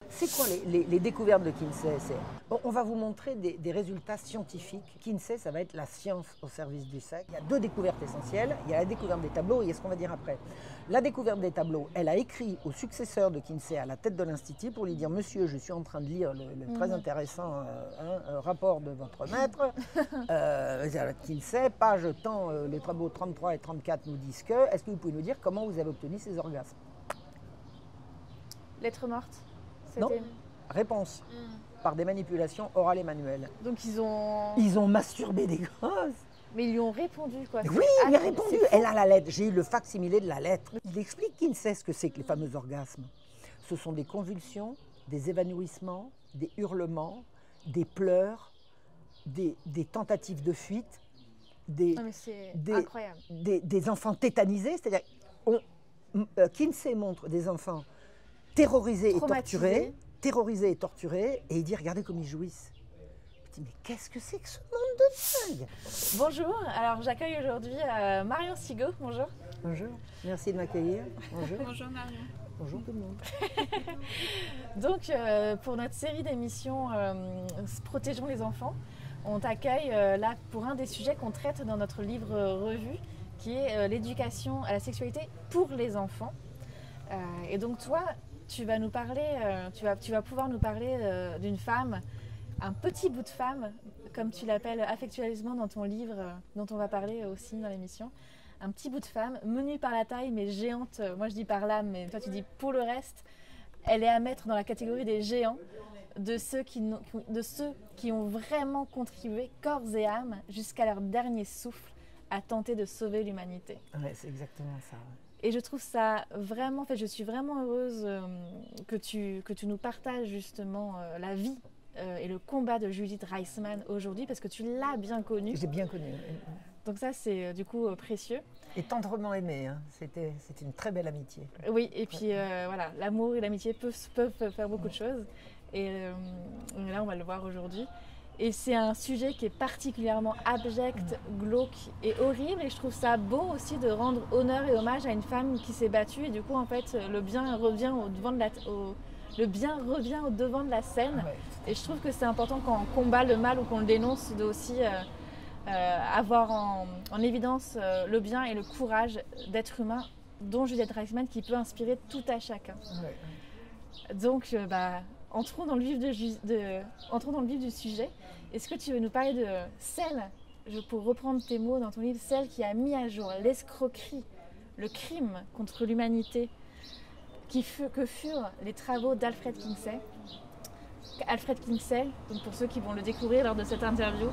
C'est quoi les découvertes de Kinsey? Bon, on va vous montrer des résultats scientifiques. Kinsey, ça va être la science au service du sexe. Il y a deux découvertes essentielles. Il y a la découverte des tableaux et il y a ce qu'on va dire après. La découverte des tableaux, elle a écrit au successeur de Kinsey à la tête de l'Institut pour lui dire « Monsieur, je suis en train de lire le très intéressant rapport de votre maître. Kinsey, page tant, les travaux 33 et 34 nous disent que. Est-ce que vous pouvez nous dire comment vous avez obtenu ces orgasmes ?» Lettre morte. Non, réponse. Par des manipulations orales et manuelles. Donc ils ont... Ils ont masturbé des gosses. Mais ils lui ont répondu quoi. Oui, il a répondu. Elle a la lettre. J'ai eu le facsimilé de la lettre. Il explique qu'il sait ce que c'est que les fameux orgasmes. Ce sont des convulsions, des évanouissements, des hurlements, des pleurs, des tentatives de fuite, incroyable. Des enfants tétanisés. C'est-à-dire, Kinsey montre des enfants terrorisés et torturés, et il dit regardez comme ils jouissent. Je dis mais qu'est-ce que c'est que ce monde de dingue? Bonjour, alors j'accueille aujourd'hui Marion Sigaud, bonjour. Bonjour, merci de m'accueillir. Bonjour. Bonjour Marion. Bonjour tout le monde. Donc pour notre série d'émissions Protégeons les enfants, on t'accueille là pour un des sujets qu'on traite dans notre livre revue, qui est l'éducation à la sexualité pour les enfants. Et donc toi, tu vas nous parler, tu vas pouvoir nous parler d'une femme, un petit bout de femme, comme tu l'appelles affectueusement dans ton livre, dont on va parler aussi dans l'émission. Un petit bout de femme, menue par la taille, mais géante, moi je dis par l'âme, mais toi tu dis pour le reste, elle est à mettre dans la catégorie des géants, de ceux qui ont vraiment contribué corps et âme jusqu'à leur dernier souffle à tenter de sauver l'humanité. Ouais, c'est exactement ça. Et je trouve ça vraiment, en fait, je suis vraiment heureuse que tu nous partages justement la vie et le combat de Judith Reisman aujourd'hui, parce que tu l'as bien connue. J'ai bien connu. Donc ça, c'est du coup précieux. Et tendrement aimé, hein. C'était une très belle amitié. Oui, et puis voilà, l'amour et l'amitié peuvent faire beaucoup de choses. Et là, on va le voir aujourd'hui. Et c'est un sujet qui est particulièrement abject, glauque et horrible. Et je trouve ça beau aussi de rendre honneur et hommage à une femme qui s'est battue. Et du coup, en fait, le bien revient au devant de la scène. Ouais. Et je trouve que c'est important quand on combat le mal ou qu'on le dénonce, de aussi avoir en évidence le bien et le courage d'être humain, dont Judith Reisman, qui peut inspirer tout à chacun. Ouais. Donc, entrons dans le vif du sujet. Est-ce que tu veux nous parler de celle, pour reprendre tes mots dans ton livre, celle qui a mis à jour l'escroquerie, le crime contre l'humanité que furent les travaux d'Alfred Kinsey. Alfred Kinsey, donc pour ceux qui vont le découvrir lors de cette interview,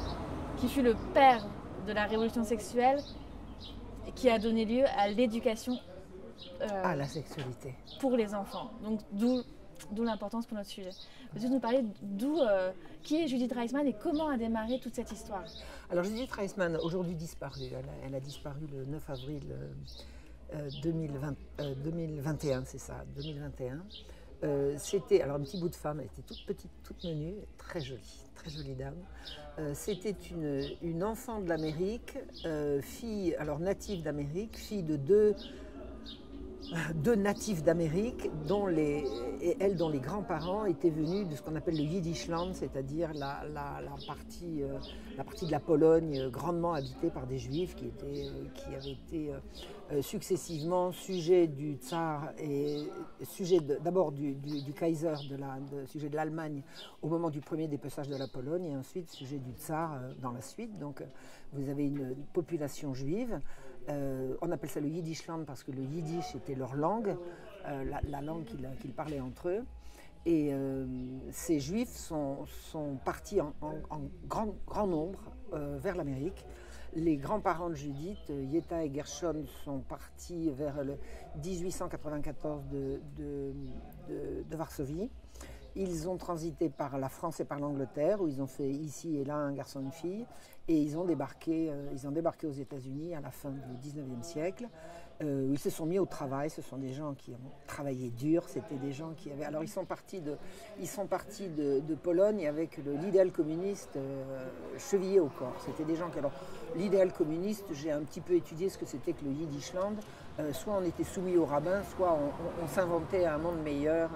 qui fut le père de la révolution sexuelle et qui a donné lieu à l'éducation à la sexualité pour les enfants. Donc d'où l'importance pour notre sujet. Peux-tu nous parler qui est Judith Reisman et comment a démarré toute cette histoire? Alors Judith Reisman, aujourd'hui disparue, elle a disparu le 9 avril 2021, c'est ça, 2021. C'était, alors un petit bout de femme, elle était toute petite, toute menue, très jolie dame. C'était une enfant de l'Amérique, fille, alors native d'Amérique, fille de deux natifs d'Amérique, dont les grands-parents étaient venus de ce qu'on appelle le Yiddishland, c'est-à-dire la partie de la Pologne grandement habitée par des Juifs qui avaient été successivement sujets du Tsar et sujet d'abord du Kaiser, sujet de l'Allemagne au moment du premier dépeçage de la Pologne, et ensuite sujet du Tsar dans la suite. Donc vous avez une population juive. On appelle ça le Yiddishland parce que le Yiddish était leur langue, la langue qu'ils parlaient entre eux. Et ces Juifs sont partis en grand nombre vers l'Amérique. Les grands-parents de Judith, Yetta et Gershon, sont partis vers le 1894 de Varsovie. Ils ont transité par la France et par l'Angleterre, où ils ont fait ici et là un garçon et une fille, et ils ont débarqué aux États-Unis à la fin du 19e siècle. Ils se sont mis au travail. Ce sont des gens qui ont travaillé dur. C'était des gens qui avaient. Alors ils sont partis de Pologne avec l'idéal communiste chevillé au corps. C'était des gens qui, alors l'idéal communiste, j'ai un petit peu étudié ce que c'était que le Yiddishland. Soit on était soumis au rabbin, soit on s'inventait un monde meilleur.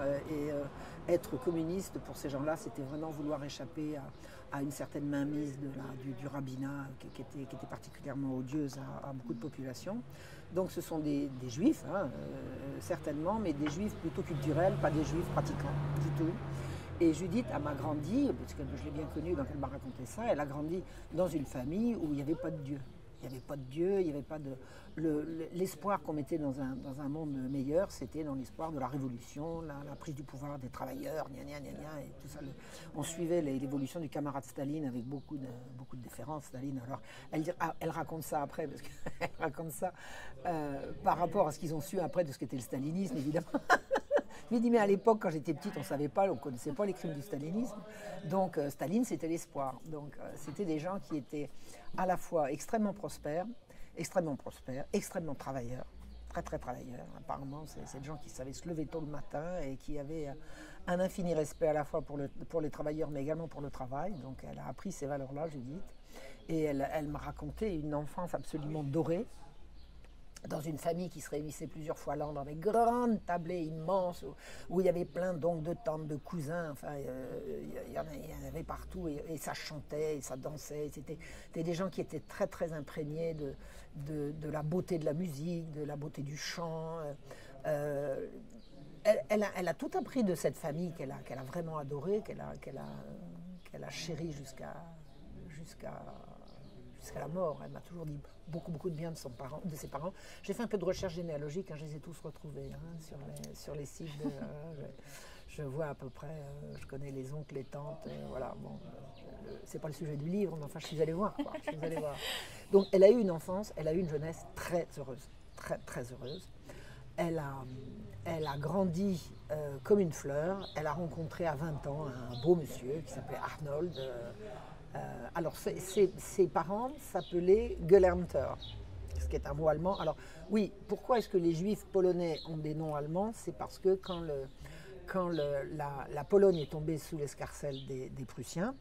être communiste pour ces gens-là, c'était vraiment vouloir échapper à une certaine mainmise du rabbinat qui était particulièrement odieuse à beaucoup de populations. Donc ce sont des juifs, hein, certainement, mais des juifs plutôt culturels, pas des juifs pratiquants du tout. Et Judith a grandi, parce que je l'ai bien connue, donc elle m'a raconté ça, elle a grandi dans une famille où il n'y avait pas de Dieu. Il n'y avait pas de Dieu, il n'y avait pas de... L'espoir qu'on mettait dans un monde meilleur, c'était dans l'espoir de la révolution, la prise du pouvoir des travailleurs, gna gna gna gna, et tout ça. On suivait l'évolution du camarade Staline avec beaucoup de déférence, Staline. Alors, elle raconte ça après, parce qu'elle raconte ça par rapport à ce qu'ils ont su après de ce qu'était le stalinisme, évidemment. Je me dis, mais à l'époque, quand j'étais petite, on ne savait pas, on ne connaissait pas les crimes du stalinisme. Donc, Staline, c'était l'espoir. Donc, c'était des gens qui étaient à la fois extrêmement prospères, extrêmement travailleurs, très très travailleurs. Apparemment, c'est des gens qui savaient se lever tôt le matin et qui avaient un infini respect à la fois pour les travailleurs, mais également pour le travail. Donc, elle a appris ces valeurs-là, Judith. Et elle m'a raconté une enfance absolument dorée, dans une famille qui se réunissait plusieurs fois l'an dans des grandes tablées immenses où il y avait plein d'oncles, de tantes, de cousins, enfin il y en avait partout et ça chantait et ça dansait. C'était des gens qui étaient très très imprégnés de la beauté de la musique, de la beauté du chant. Elle a tout appris de cette famille qu'elle a vraiment adorée, qu'elle a chérie jusqu'à la mort. Elle m'a toujours dit beaucoup de bien de ses parents. J'ai fait un peu de recherche généalogique, hein, je les ai tous retrouvés sur les sites. Je vois à peu près, je connais les oncles, les tantes, voilà. Bon, c'est pas le sujet du livre, mais enfin je suis allée voir, quoi. Je suis allée voir. Donc elle a eu une enfance, elle a eu une jeunesse très heureuse, très très heureuse. Elle a grandi comme une fleur. Elle a rencontré à 20 ans un beau monsieur qui s'appelait Arnold. Alors, ses parents s'appelaient Gelernter, ce qui est un mot allemand. Alors, oui, pourquoi est-ce que les juifs polonais ont des noms allemands? C'est parce que quand la Pologne est tombée sous l'escarcelle des Prussiens,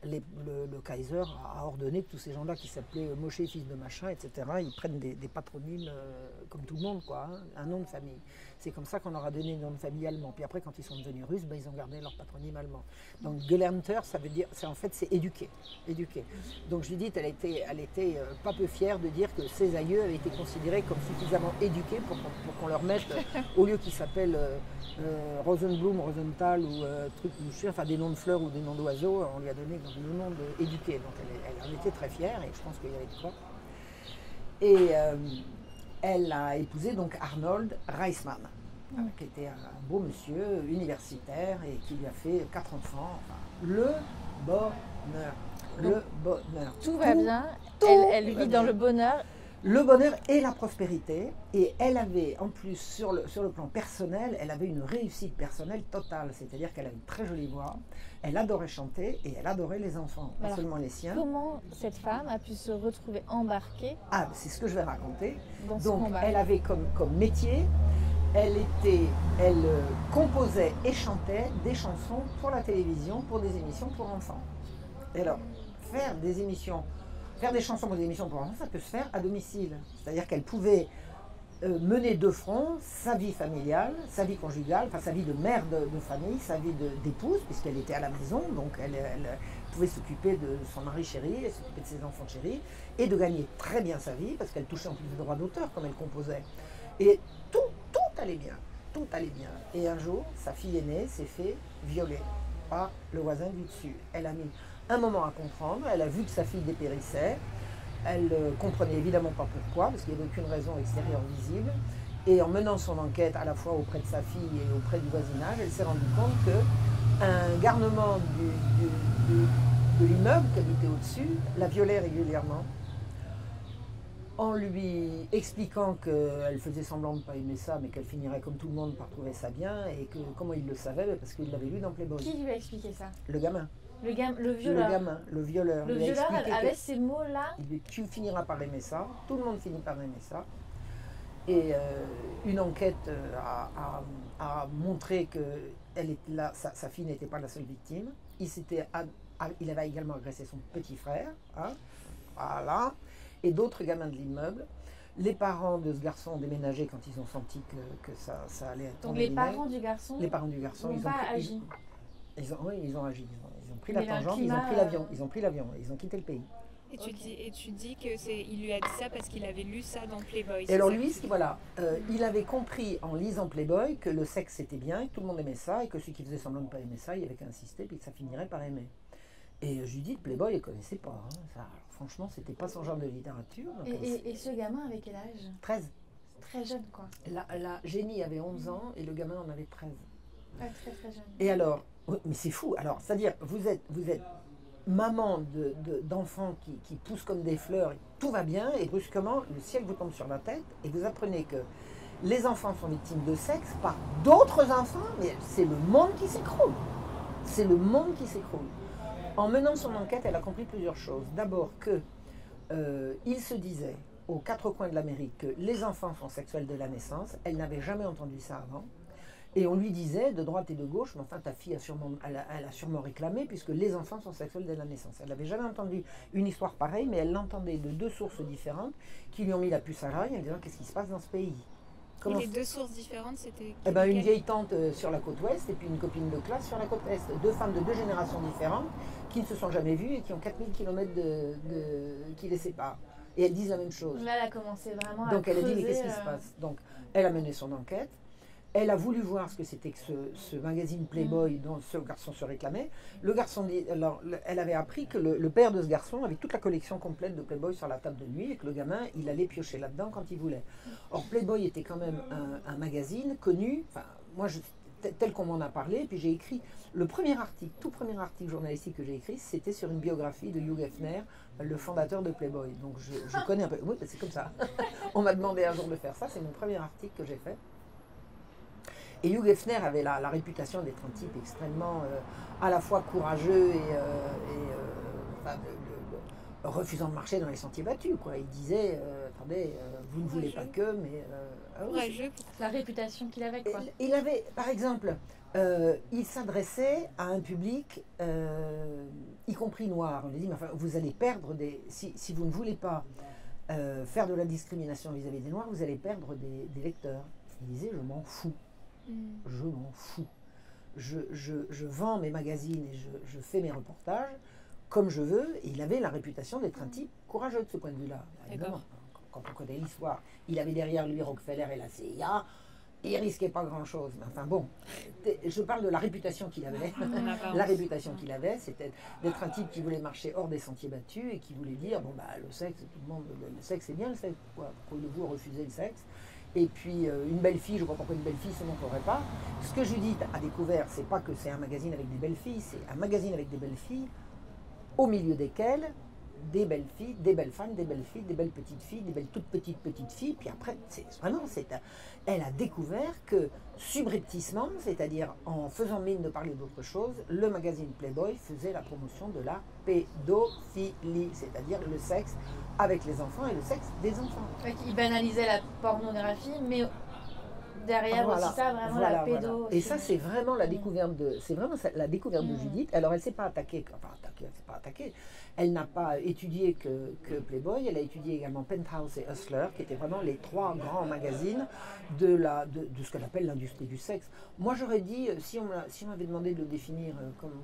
le Kaiser a ordonné que tous ces gens-là qui s'appelaient Moshe, fils de machin, etc., ils prennent des patronymes comme tout le monde, quoi, hein, un nom de famille. C'est comme ça qu'on leur a donné un nom de famille allemand. Puis après, quand ils sont devenus russes, ben, ils ont gardé leur patronyme allemand. Donc Gelernter, ça veut dire, c'est éduqué. Donc Judith, elle était pas peu fière de dire que ses aïeux avaient été considérés comme suffisamment éduqués pour qu'on leur mette, au lieu qu'ils s'appellent Rosenblum, Rosenthal ou truc, enfin des noms de fleurs ou des noms d'oiseaux, on lui a donné le nom d'éduqué. Donc elle en était très fière et je pense qu'il y avait de quoi. Et elle a épousé donc Arnold Reisman, qui était un beau monsieur universitaire et qui lui a fait 4 enfants. Enfin, le bonheur. Tout va bien, elle vit dans le bonheur. Le bonheur et la prospérité. Et elle avait, en plus, sur le plan personnel, elle avait une réussite personnelle totale. C'est-à-dire qu'elle avait une très jolie voix, elle adorait chanter et elle adorait les enfants, pas seulement les siens. Comment cette femme a pu se retrouver embarquée? Ah, c'est ce que je vais raconter. Dans ce Donc, combat. elle avait comme métier, elle composait et chantait des chansons pour la télévision, pour des émissions pour enfants. Et alors, faire des chansons pour des émissions pour enfants, ça peut se faire à domicile. C'est-à-dire qu'elle pouvait mener de front sa vie familiale, sa vie conjugale, enfin sa vie de mère de famille, sa vie d'épouse, puisqu'elle était à la maison, donc elle pouvait s'occuper de son mari chéri, elle s'occupait de ses enfants chéris, et de gagner très bien sa vie, parce qu'elle touchait en plus des droits d'auteur comme elle composait. Et tout allait bien, tout allait bien. Et un jour, sa fille aînée s'est fait violer par le voisin du dessus. Elle a mis un moment à comprendre, elle a vu que sa fille dépérissait, elle ne comprenait évidemment pas pourquoi, parce qu'il n'y avait aucune raison extérieure visible, et en menant son enquête à la fois auprès de sa fille et auprès du voisinage, elle s'est rendue compte qu'un garnement de l'immeuble qui habitait au-dessus la violait régulièrement, en lui expliquant qu'elle faisait semblant de ne pas aimer ça, mais qu'elle finirait comme tout le monde par trouver ça bien, et que comment il le savait? Parce qu'il l'avait lu dans Playboy. Qui lui a expliqué ça? Le gamin. Le violeur. Le violeur. Le violeur avait ces mots-là. Tu finiras par aimer ça. Tout le monde finit par aimer ça. Et une enquête a montré que sa fille n'était pas la seule victime. Il avait également agressé son petit frère. Hein, voilà. Et d'autres gamins de l'immeuble. Les parents de ce garçon ont déménagé quand ils ont senti que ça allait être. Donc les parents du garçon n'ont pas agi. Oui, ils ont agi. Ils ont pris la Mais tangente, ils ont pris l'avion, ils ont quitté le pays. Et tu dis qu'il lui a dit ça parce qu'il avait lu ça dans Playboy. Et alors lui, il avait compris en lisant Playboy que le sexe c'était bien, que tout le monde aimait ça, et que celui qui faisait semblant de ne pas aimer ça, il avait qu'à insister, puis que ça finirait par aimer. Et Judith Playboy, elle ne connaissait pas. Hein, ça. Alors, franchement, c'était pas son genre de littérature. Et ce gamin avait quel âge? 13. Très jeune, quoi. La Jenny avait 11 ans et le gamin en avait 13. Ouais, très très jeune. Et alors, mais c'est fou. Alors, c'est-à-dire, vous êtes maman d'enfants qui poussent comme des fleurs, tout va bien, et brusquement, le ciel vous tombe sur la tête, et vous apprenez que les enfants sont victimes de sexe par d'autres enfants, mais c'est le monde qui s'écroule. C'est le monde qui s'écroule. En menant son enquête, elle a compris plusieurs choses. D'abord qu'il se disait aux quatre coins de l'Amérique que les enfants sont sexuels dès la naissance. Elle n'avait jamais entendu ça avant. Et on lui disait de droite et de gauche, mais enfin ta fille elle a sûrement réclamé, puisque les enfants sont sexuels dès la naissance. Elle n'avait jamais entendu une histoire pareille, mais elle l'entendait de deux sources différentes qui lui ont mis la puce à l'oreille en disant qu'est-ce qui se passe dans ce pays. Et les deux sources différentes, c'était une vieille tante sur la côte ouest et puis une copine de classe sur la côte est. Deux femmes de deux générations différentes qui ne se sont jamais vues et qui ont 4000 km qui les séparent. Et elles disent la même chose. Là, elle a commencé vraiment à Donc elle a dit mais qu'est-ce qui se passe? Donc elle a mené son enquête. Elle a voulu voir ce que c'était que ce magazine Playboy dont ce garçon se réclamait. Le garçon dit, alors, elle avait appris que le père de ce garçon avait toute la collection complète de Playboy sur la table de nuit et que le gamin, il allait piocher là-dedans quand il voulait. Or, Playboy était quand même un magazine connu, enfin, moi, tel qu'on m'en a parlé, puis j'ai écrit le tout premier article journalistique que j'ai écrit, c'était sur une biographie de Hugh Hefner, le fondateur de Playboy. Donc, je connais un peu. Oui, c'est comme ça. On m'a demandé un jour de faire ça, c'est mon premier article que j'ai fait. Et Hugh Hefner avait la réputation d'être un type extrêmement à la fois courageux et refusant de marcher dans les sentiers battus. Quoi. Il disait, attendez, vous ne voulez pas que, mais... courageux, la réputation qu'il avait. Quoi. Il avait, par exemple, il s'adressait à un public, y compris noir. On lui dit, mais enfin, vous allez perdre si vous ne voulez pas faire de la discrimination vis-à-vis des noirs, vous allez perdre des lecteurs. Il disait, je m'en fous. Je m'en fous. Je vends mes magazines et je fais mes reportages comme je veux. Et il avait la réputation d'être un type courageux de ce point de vue-là. Évidemment, quand on connaît l'histoire, il avait derrière lui Rockefeller et la CIA. Il risquait pas grand-chose. Enfin bon, je parle de la réputation qu'il avait. La réputation qu'il avait, c'était d'être un type qui voulait marcher hors des sentiers battus et qui voulait dire, bon bah le sexe, tout le monde, le sexe c'est bien le sexe. Pourquoi vous refusez le sexe? Et puis une belle fille, je ne vois pas pourquoi une belle fille ne se montrerait pas. Ce que Judith a découvert, c'est pas que c'est un magazine avec des belles filles, c'est un magazine avec des belles filles, au milieu desquelles des belles filles, des belles femmes, des belles filles, des belles petites filles, des belles toutes petites filles. Puis après, elle a découvert que subrepticement, c'est-à-dire en faisant mine de parler d'autre chose, le magazine Playboy faisait la promotion de la pédophilie, c'est-à-dire le sexe avec les enfants et le sexe des enfants. Il banalisait la pornographie, mais derrière aussi ça, vraiment la pédo. Et ça, c'est vraiment la découverte de Judith. Alors, elle ne s'est pas attaquée, elle n'a pas étudié que Playboy, elle a étudié également Penthouse et Hustler, qui étaient vraiment les trois grands magazines de ce qu'on appelle l'industrie du sexe. Moi, j'aurais dit, si on m'avait demandé de le définir comme...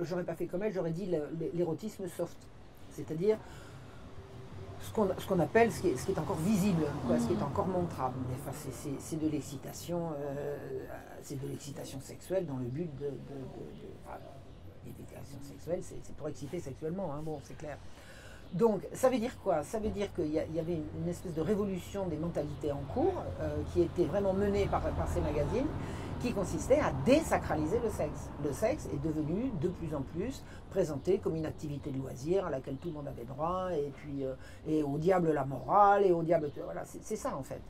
j'aurais pas fait comme elle, j'aurais dit l'érotisme soft. C'est-à-dire ce qu'on appelle, ce qui est encore visible, quoi, ce qui est encore montrable. Enfin, c'est de l'excitation, sexuelle dans le but l'éducation sexuelle, c'est pour exciter sexuellement, hein, bon, c'est clair. Donc, ça veut dire quoi? Ça veut dire qu'il y avait une espèce de révolution des mentalités en cours qui était vraiment menée par ces magazines, qui consistait à désacraliser le sexe. Le sexe est devenu de plus en plus présenté comme une activité de loisir à laquelle tout le monde avait droit, et puis et au diable la morale, et au diable... Voilà, c'est ça en fait.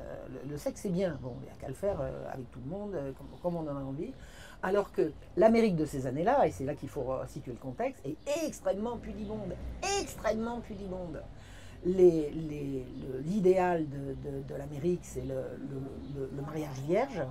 Le sexe c'est bien, bon, il n'y a qu'à le faire avec tout le monde, comme on en a envie. Alors que l'Amérique de ces années-là, et c'est là qu'il faut situer le contexte, est extrêmement pudibonde, extrêmement pudibonde. L'idéal de l'Amérique, c'est le mariage vierge,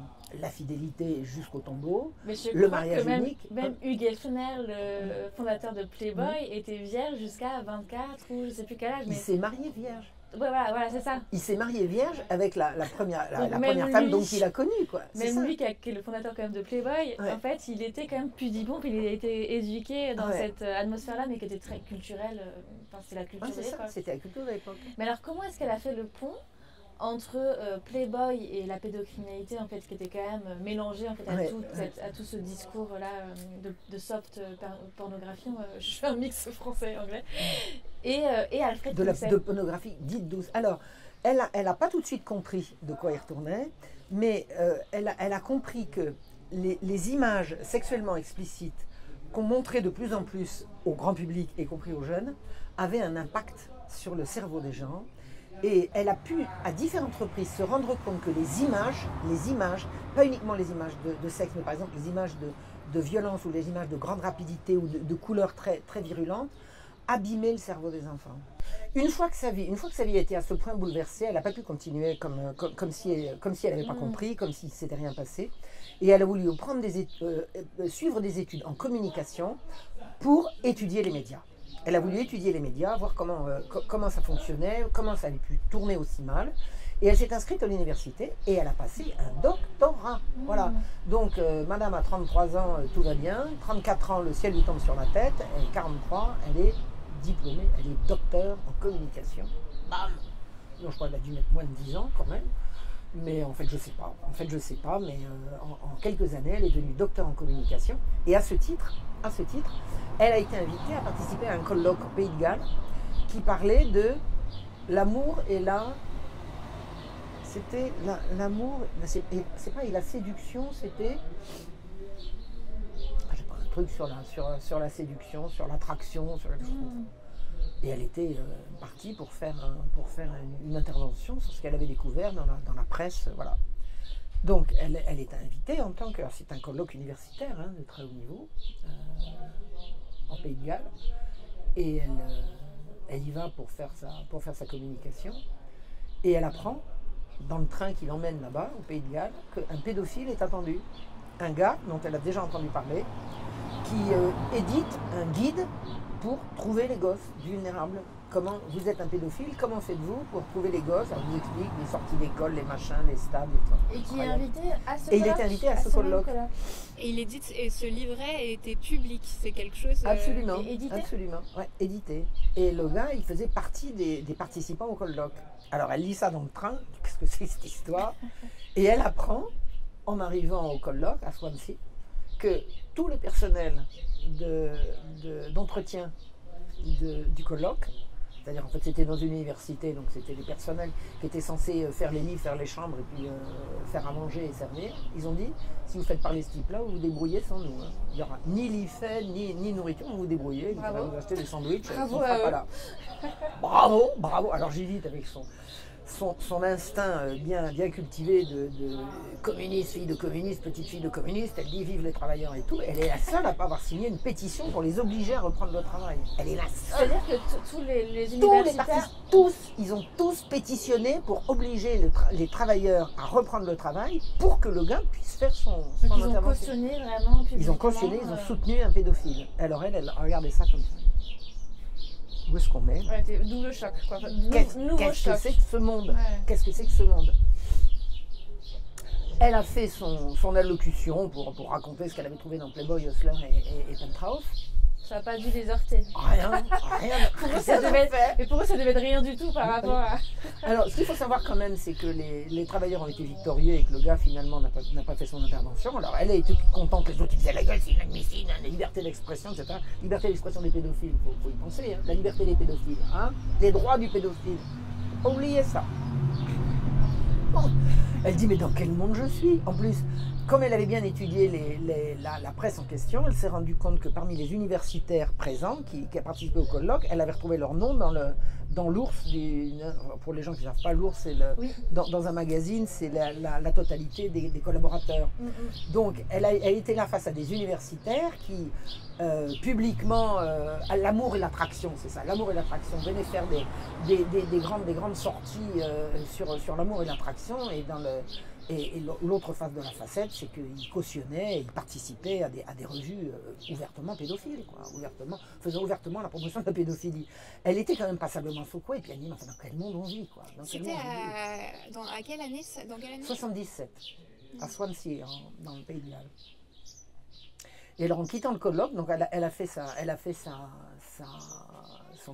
la fidélité jusqu'au tombeau, le mariage unique. Même Hugh Hefner, le fondateur de Playboy, était vierge jusqu'à 24 ou je ne sais plus quel âge. Il s'est marié vierge. voilà, c'est ça. Il s'est marié vierge avec la première, Donc, la même première femme lui- dont il a connu, quoi. C'est Même ça. lui, qui est le fondateur quand même de Playboy, Ouais. en fait, il était quand même pudibond, puis il a été éduqué dans Ouais. cette atmosphère-là, mais qui était très culturelle. Enfin, c'est la culture Ouais, de c'est ça, l'époque. c'était la culture de l'époque. Mais alors, comment est-ce qu'elle a fait le pont entre Playboy et la pédocriminalité, en fait, qui était quand même mélangée en fait, à, Ouais, à tout ce discours-là de soft pornographie. Moi, je fais un mix français-anglais. Et Alfred Kinsey. De pornographie dite douce. Alors, elle a pas tout de suite compris de quoi il retournait, mais elle a compris que les images sexuellement explicites qu'on montrait de plus en plus au grand public, y compris aux jeunes, avaient un impact sur le cerveau des gens. Et elle a pu, à différentes reprises, se rendre compte que les images, pas uniquement les images de sexe, mais par exemple les images de violence ou les images de grande rapidité ou de couleurs très, très virulentes, abîmaient le cerveau des enfants. Une fois que sa vie était à ce point bouleversée, elle n'a pas pu continuer comme si elle n'avait pas compris, comme si ne s'était rien passé. Et elle a voulu suivre des études en communication pour étudier les médias. Elle a voulu étudier les médias, voir comment ça fonctionnait, comment ça avait pu tourner aussi mal. Et elle s'est inscrite à l'université et elle a passé un doctorat. Voilà. Donc, madame a 33 ans, tout va bien. 34 ans, le ciel lui tombe sur la tête. Et 43, elle est diplômée, elle est docteur en communication. Bam! Donc, je crois qu'elle a dû mettre moins de 10 ans quand même. Mais en fait, je ne sais pas. Mais en quelques années, elle est devenue docteur en communication. Et à ce titre, elle a été invitée à participer à un colloque au Pays de Galles qui parlait de l'amour et c'était l'amour, c'est pas la séduction, c'était j'ai pas un truc sur la séduction, sur l'attraction, sur quelque chose comme ça. Et elle était partie pour faire une intervention sur ce qu'elle avait découvert dans la presse, voilà. Donc elle est invitée en tant que, c'est un colloque universitaire hein, de très haut niveau en Pays de Galles, et elle y va pour faire sa communication, et elle apprend dans le train qui l'emmène là-bas au Pays de Galles qu'un pédophile est attendu, un gars dont elle a déjà entendu parler, qui édite un guide pour trouver les gosses vulnérables. Comment vous êtes un pédophile, comment faites-vous pour trouver les gosses? Elle vous explique les sorties d'école, les machins, les stables, et tout. Et qui est invité à ce colloque. Et il est invité à ce colloque. Et il est dit, et ce livret était public, c'est quelque chose. Absolument, édité. absolument, ouais, édité. Et le gars, il faisait partie des participants au colloque. Alors elle lit ça dans le train, qu'est-ce que c'est cette histoire? Et elle apprend, en arrivant au colloque à Swansea, que tout le personnel d'entretien du colloque, c'est-à-dire en fait c'était dans une université, donc c'était les personnels qui étaient censés faire les lits, faire les chambres et puis faire à manger et servir. Ils ont dit, si vous faites parler ce type-là, vous vous débrouillez sans nous. Hein. Il n'y aura ni lit fait, ni nourriture, vous vous débrouillez, vous pourrez vous acheter des sandwichs, on ne sera pas là. Bravo, bravo. Alors j'hésite avec son instinct bien cultivé de communiste, fille de communiste, petite fille de communiste, elle dit vive les travailleurs et tout. Elle est la seule à ne pas avoir signé une pétition pour les obliger à reprendre le travail. Elle est la seule. C'est-à-dire que tous les universitaires... Ils ont tous pétitionné pour obliger les travailleurs à reprendre le travail pour que le gars puisse faire son Ils ont intervention. cautionné vraiment Ils ont cautionné, ils ont soutenu un pédophile. Alors elle regardait ça comme ça. Où est-ce qu'on met? Ouais, double choc, quoi. Qu'est-ce que c'est que ce monde? Ouais. Qu'est-ce que c'est que ce monde? Elle a fait son allocution pour raconter ce qu'elle avait trouvé dans Playboy, Hustler et Penthouse. Ça n'a pas dû les heurter. Rien. Pour eux, ça devait être rien du tout par rapport à... Alors, ce qu'il faut savoir quand même, c'est que les travailleurs ont été victorieux et que le gars, finalement, n'a pas fait son intervention. Alors, elle a été contente que les autres disaient la gueule, c'est inadmissible, la liberté d'expression, etc. Liberté d'expression des pédophiles, il faut y penser. Hein. La liberté des pédophiles, hein. Les droits du pédophile. Oubliez ça. Bon. Elle dit, mais dans quel monde je suis? En plus, comme elle avait bien étudié la presse en question, elle s'est rendue compte que parmi les universitaires présents qui a participé au colloque, elle avait retrouvé leur nom dans l'ours. Pour les gens qui ne savent pas, l'ours, c'est dans un magazine, c'est la totalité des collaborateurs. Donc, elle été là face à des universitaires qui, publiquement, l'amour et l'attraction, c'est ça, l'amour et l'attraction, venaient faire des grandes sorties sur l'amour et l'attraction, et Et l'autre face de la facette, c'est qu'il cautionnait, il participait à des revues ouvertement pédophiles, quoi, faisant ouvertement la promotion de la pédophilie. Elle était quand même passablement secouée, et puis elle dit, enfin, dans quel monde on vit, quoi. C'était à quelle année, dans quelle année? 77, à Swansea, dans le Pays de Galles. Et alors en quittant le colloque, donc elle a fait son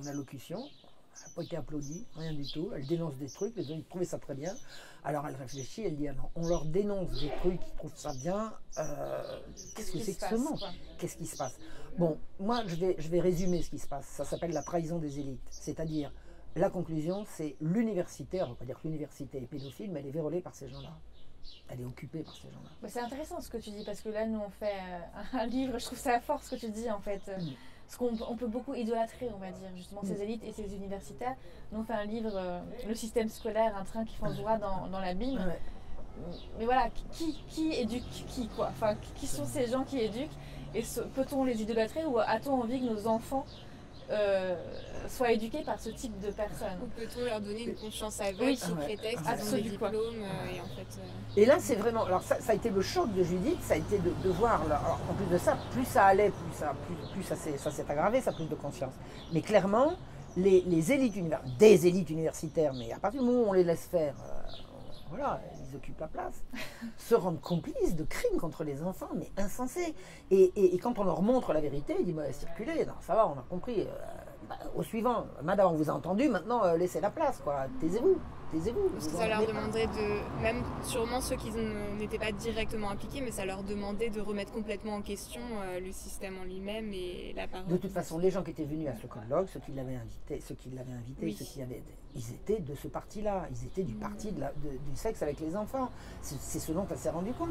allocution. Elle n'a pas été applaudie, rien du tout. Elle dénonce des trucs, les gens trouvaient ça très bien. Alors elle réfléchit, elle dit, ah non, on leur dénonce des trucs, ils trouvent ça bien. Qu'est-ce que c'est que ce monde? Qu'est-ce qui se passe? Bon, moi je vais résumer ce qui se passe. Ça s'appelle la trahison des élites. C'est-à-dire, la conclusion, c'est l'université, on ne va pas dire que l'université est pédophile, mais elle est vérolée par ces gens-là. Elle est occupée par ces gens-là. C'est intéressant ce que tu dis, parce que là, nous, on fait un livre, je trouve ça fort ce que tu dis, en fait. Parce qu'on peut beaucoup idolâtrer, on va dire, justement, ces élites et ces universitaires. Nous, on fait un livre, le système scolaire, un train qui fonce droit dans l'abîme. Ouais. Mais voilà, qui éduque qui, quoi? Enfin, qui sont ces gens qui éduquent? Et peut-on les idolâtrer, ou a-t-on envie que nos enfants soient éduqués par ce type de personnes? Ou peut-on leur donner une conscience aveugle sous prétexte qu'ils ont des diplômes et en fait... Et là, c'est vraiment... Alors ça a été le choc de Judith, ça a été de voir... Alors, en plus de ça, plus ça allait, plus ça s'est aggravé, sa prise de conscience. Mais clairement, les élites universitaires, des élites universitaires, mais à partir du moment où on les laisse faire... voilà, ils occupent la place, se rendent complices de crimes contre les enfants, mais insensés. Et quand on leur montre la vérité, ils disent, circulez, non, ça va, on a compris. Au suivant, madame, on vous a entendu, maintenant laissez la place, quoi. Taisez-vous. Parce que ça leur demanderait même sûrement ceux qui n'étaient pas directement impliqués, mais ça leur demandait de remettre complètement en question le système en lui-même et la parole. De toute façon, les gens qui étaient venus à ce colloque, ceux qui l'avaient invité, oui. Ils étaient de ce parti-là, ils étaient du parti du sexe avec les enfants. C'est ce dont elle s'est rendue compte.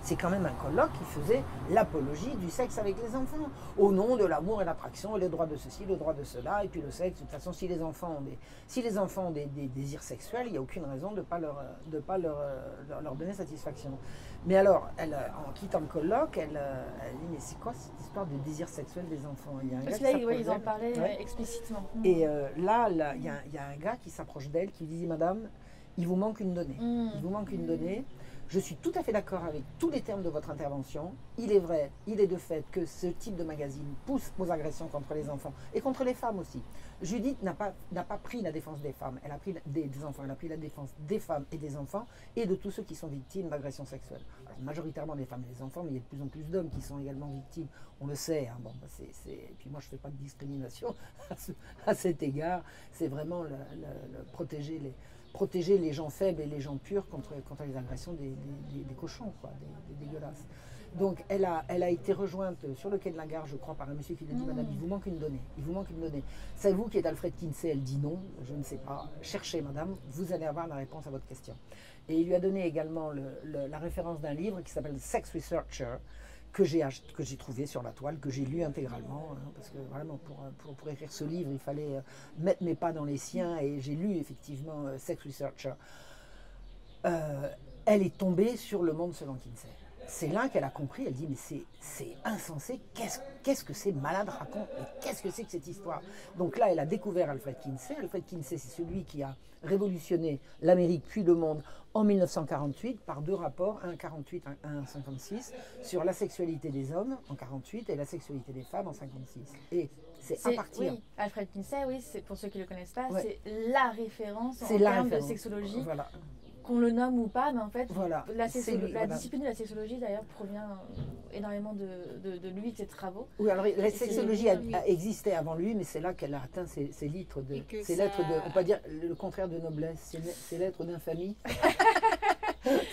C'est quand même un colloque qui faisait l'apologie du sexe avec les enfants, au nom de l'amour et l'attraction, et le droit de ceci, le droit de cela, et puis le sexe. De toute façon, si les enfants ont des désirs sexuels, il n'y a aucune raison de ne pas leur donner satisfaction. Mais alors, en quittant le colloque, elle dit, mais c'est quoi cette histoire de désir sexuel des enfants? Il y a un Parce gars que là, ils en parlaient explicitement. Et là, il y a un gars qui s'approche d'elle, qui lui dit, madame, il vous manque une donnée. Il vous manque une donnée. Je suis tout à fait d'accord avec tous les termes de votre intervention. Il est vrai, il est de fait que ce type de magazine pousse aux agressions contre les enfants et contre les femmes aussi. Judith n'a pas pris la défense des femmes, elle a pris des enfants, elle a pris la défense des femmes et des enfants et de tous ceux qui sont victimes d'agressions sexuelles. Alors, majoritairement des femmes et des enfants, mais il y a de plus en plus d'hommes qui sont également victimes. On le sait. Hein, et puis moi, je ne fais pas de discrimination à cet égard. C'est vraiment protéger les gens faibles et les gens purs contre les agressions des cochons, quoi, des dégueulasses. Donc elle a été rejointe sur le quai de la gare, je crois, par un monsieur qui lui a dit, madame, il vous manque une donnée, Savez-vous qui est Alfred Kinsey? Elle dit non, je ne sais pas. Cherchez, madame, vous allez avoir la réponse à votre question. Et il lui a donné également la référence d'un livre qui s'appelle Sex Researcher, que j'ai trouvé sur la toile, que j'ai lu intégralement, hein, parce que vraiment pour écrire ce livre, il fallait mettre mes pas dans les siens, et j'ai lu effectivement Sex Researcher. Elle est tombée sur Le Monde selon Kinsey. C'est là qu'elle a compris, elle dit, mais c'est insensé, qu'est-ce que ces malades racontent, et qu'est-ce que c'est que cette histoire? Donc là, elle a découvert Alfred Kinsey. Alfred Kinsey, c'est celui qui a révolutionné l'Amérique puis le monde en 1948 par deux rapports, un en 48, un en 56, sur la sexualité des hommes en 48 et la sexualité des femmes en 56. Et c'est à partir... Oui, Alfred Kinsey, oui, pour ceux qui ne le connaissent pas, c'est la référence en termes de sexologie. Voilà. Qu'on le nomme ou pas, mais en fait, voilà, la discipline de la sexologie, d'ailleurs, provient énormément de lui, de ses travaux. Oui, alors la sexologie a existé avant lui, mais c'est là qu'elle a atteint ses lettres de... on peut dire le contraire de noblesse, c'est lettres d'infamie.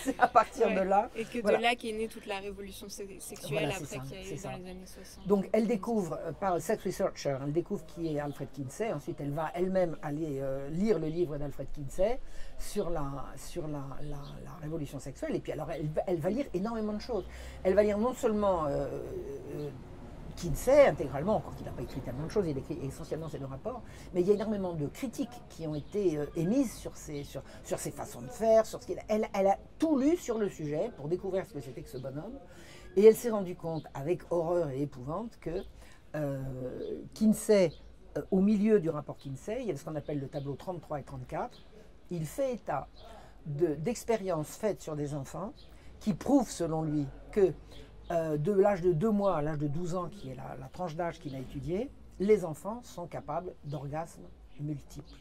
C'est à partir de là. Et que de là qu'est née toute la révolution sexuelle après qu'il y a eu dans les années 60. Donc elle découvre, par Sex Researcher, elle découvre qui est Alfred Kinsey. Ensuite, elle va elle-même aller lire le livre d'Alfred Kinsey sur la révolution sexuelle. Et puis alors, elle va lire énormément de choses. Elle va lire non seulement Kinsey intégralement, encore qu'il n'a pas écrit tellement de choses, il écrit essentiellement ses deux rapports, mais il y a énormément de critiques qui ont été émises sur ses façons de faire, sur ce elle a tout lu sur le sujet pour découvrir ce que c'était que ce bonhomme, et elle s'est rendue compte avec horreur et épouvante que Kinsey, au milieu du rapport Kinsey, il y a ce qu'on appelle le tableau 33 et 34, il fait état d'expériences faites sur des enfants qui prouvent, selon lui, que de l'âge de 2 mois à l'âge de 12 ans, qui est la tranche d'âge qu'il a étudiée, les enfants sont capables d'orgasmes multiples.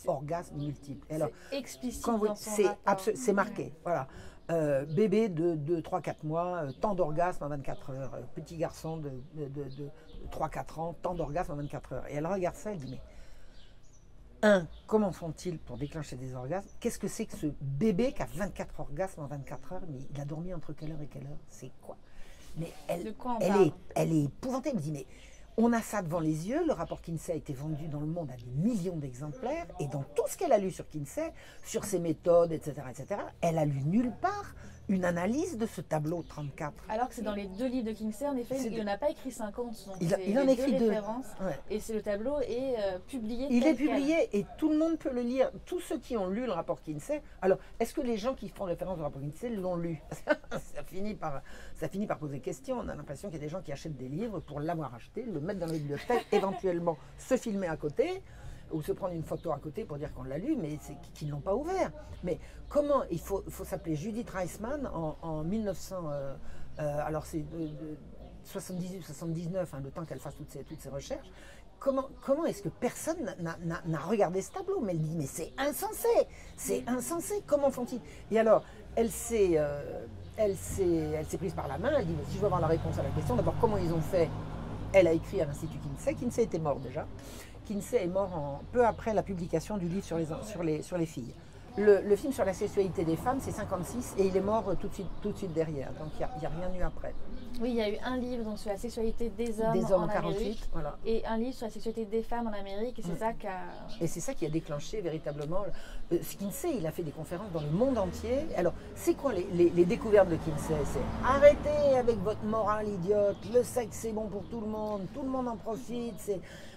Orgasmes multiples. Et alors, c'est explicite quand dans son rapport. c'est marqué. Voilà. Bébé de 3-4 mois, temps d'orgasme en 24 heures. Petit garçon de 3-4 ans, temps d'orgasme en 24 heures. Et elle regarde ça, elle dit, mais comment font-ils pour déclencher des orgasmes? Qu'est-ce que c'est que ce bébé qui a 24 orgasmes en 24 heures? Mais il a dormi entre quelle heure et quelle heure? C'est quoi? Mais De quoi on elle parle? est épouvantée. Elle me dit, mais on a ça devant les yeux. Le rapport Kinsey a été vendu dans le monde à des millions d'exemplaires. Et dans tout ce qu'elle a lu sur Kinsey, sur ses méthodes, etc., elle a lu nulle part une analyse de ce tableau 34. Alors que c'est dans les 2 livres de Kinsey, en effet, il n'en a pas écrit 50. Donc Il en a écrit 2 références. Ouais. Et le tableau est publié. Il tel est publié et tout le monde peut le lire. Tous ceux qui ont lu le rapport Kinsey. Alors, est-ce que les gens qui font référence au rapport Kinsey l'ont lu? ça finit par poser question. On a l'impression qu'il y a des gens qui achètent des livres pour l'avoir acheté, le mettre dans la bibliothèque, éventuellement se filmer à côté ou se prendre une photo à côté pour dire qu'on l'a lu, mais c'est qu'ils ne l'ont pas ouvert. Mais comment il faut s'appeler Judith Reisman en 1900, alors c'est 78-79, hein, le temps qu'elle fasse toutes ces recherches. Comment est-ce que personne n'a regardé ce tableau? Mais elle dit, mais c'est insensé, comment font-ils? Et alors, elle s'est prise par la main, elle dit, mais si je veux avoir la réponse à la question, d'abord, comment ils ont fait? Elle a écrit à l'Institut Kinsey. Kinsey était mort déjà. Kinsey est mort peu après la publication du livre sur les filles. Le film sur la sexualité des femmes, c'est 56 et il est mort tout de suite derrière. Donc il n'y a rien eu après. Oui, il y a eu un livre donc, sur la sexualité des hommes en en 48, Amérique voilà. Et un livre sur la sexualité des femmes en Amérique. Et c'est ça qui a... Et c'est ça qui a déclenché véritablement. Kinsey, il a fait des conférences dans le monde entier. Alors, c'est quoi les découvertes de Kinsey? C'est arrêtez avec votre morale idiote, le sexe c'est bon pour tout le monde en profite.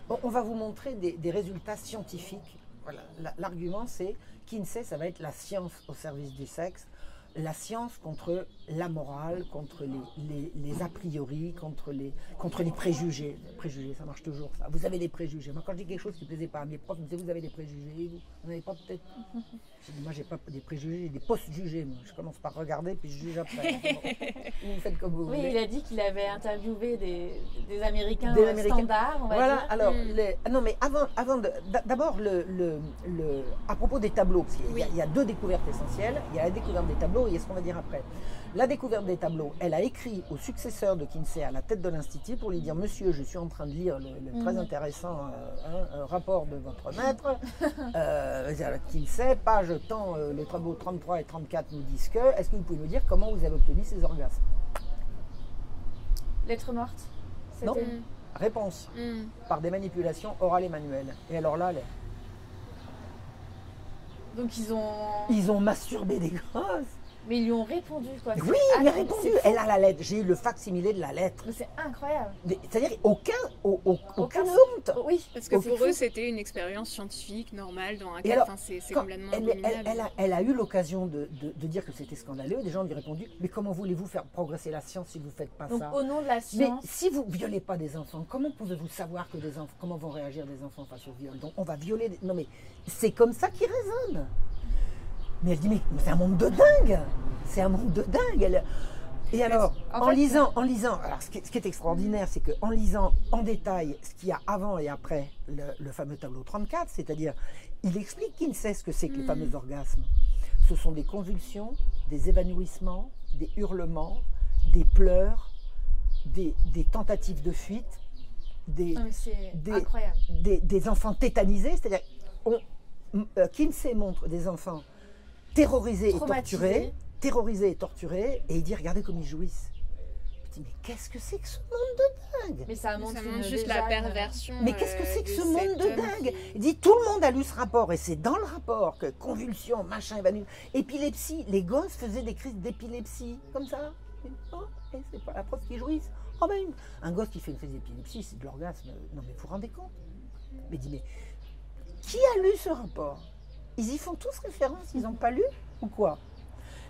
Bon, on va vous montrer des résultats scientifiques. Voilà. L'argument, c'est Kinsey, ça va être la science au service du sexe, la science contre la morale, contre les a priori, contre les préjugés. Les préjugés, ça marche toujours, ça. Vous avez des préjugés. Moi, quand je dis quelque chose qui ne plaisait pas à mes profs, ils me disaient, vous avez des préjugés, vous n'avez pas peut-être... Je dis, moi, j'ai pas des préjugés, j'ai des post-jugés. Moi. Je commence par regarder, puis je juge après. Vous faites comme vous voulez. Oui, il a dit qu'il avait interviewé des Américains standards, on va voilà, dire. Alors, non, mais d'abord, à propos des tableaux, parce qu'il y a 2 découvertes essentielles. Il y a la découverte des tableaux et il y a ce qu'on va dire après. La découverte des tableaux, elle a écrit au successeur de Kinsey à la tête de l'Institut pour lui dire, monsieur, je suis en train de lire le très intéressant rapport de votre maître, Kinsey, page tant, les tableaux 33 et 34 nous disent que, est-ce que vous pouvez nous dire comment vous avez obtenu ces orgasmes? Lettre morte. Non. Réponse. Par des manipulations orales et manuelles. Et alors là, donc ils ont masturbé des gosses. Mais ils lui ont répondu, quoi. Oui, il a répondu. Elle a la lettre. J'ai eu le facsimilé de la lettre. Mais c'est incroyable. C'est-à-dire aucune honte. Oui, parce que pour eux, c'était une expérience scientifique normale dans un cadre. Enfin, c'est complètement abominable. Elle a eu l'occasion de dire que c'était scandaleux. Des gens lui ont répondu, mais comment voulez-vous faire progresser la science si vous ne faites pas donc, ça? Au nom de la science. Mais si vous ne violez pas des enfants, comment pouvez-vous savoir que des enfants, comment vont réagir des enfants face au viol? Donc on va violer. Non mais c'est comme ça qu'ils raisonnent. Mais elle dit, mais c'est un monde de dingue! C'est un monde de dingue! Et alors, en lisant, alors ce qui est extraordinaire, c'est qu'en lisant en détail ce qu'il y a avant et après le fameux tableau 34, c'est-à-dire, il explique qu'il sait ce que c'est que les fameux orgasmes. Ce sont des convulsions, des évanouissements, des hurlements, des pleurs, des tentatives de fuite, des enfants tétanisés, c'est-à-dire, Kinsey montre des enfants terrorisés et torturés, et il dit, regardez comme ils jouissent. Je dis, mais qu'est-ce que c'est que ce monde de dingue? Mais ça montre juste la perversion. Mais qu'est-ce que c'est que ce monde de dingue? Il dit, tout le monde a lu ce rapport, et c'est dans le rapport que convulsions, machin, évanouissement, épilepsie, les gosses faisaient des crises d'épilepsie, comme ça. Oh, et c'est pas la preuve qu'ils jouissent. Oh ben, un gosse qui fait une crise d'épilepsie, c'est de l'orgasme. Non mais vous vous rendez compte? Mais dis, mais qui a lu ce rapport? Ils y font tous référence, ils n'ont pas lu ou quoi?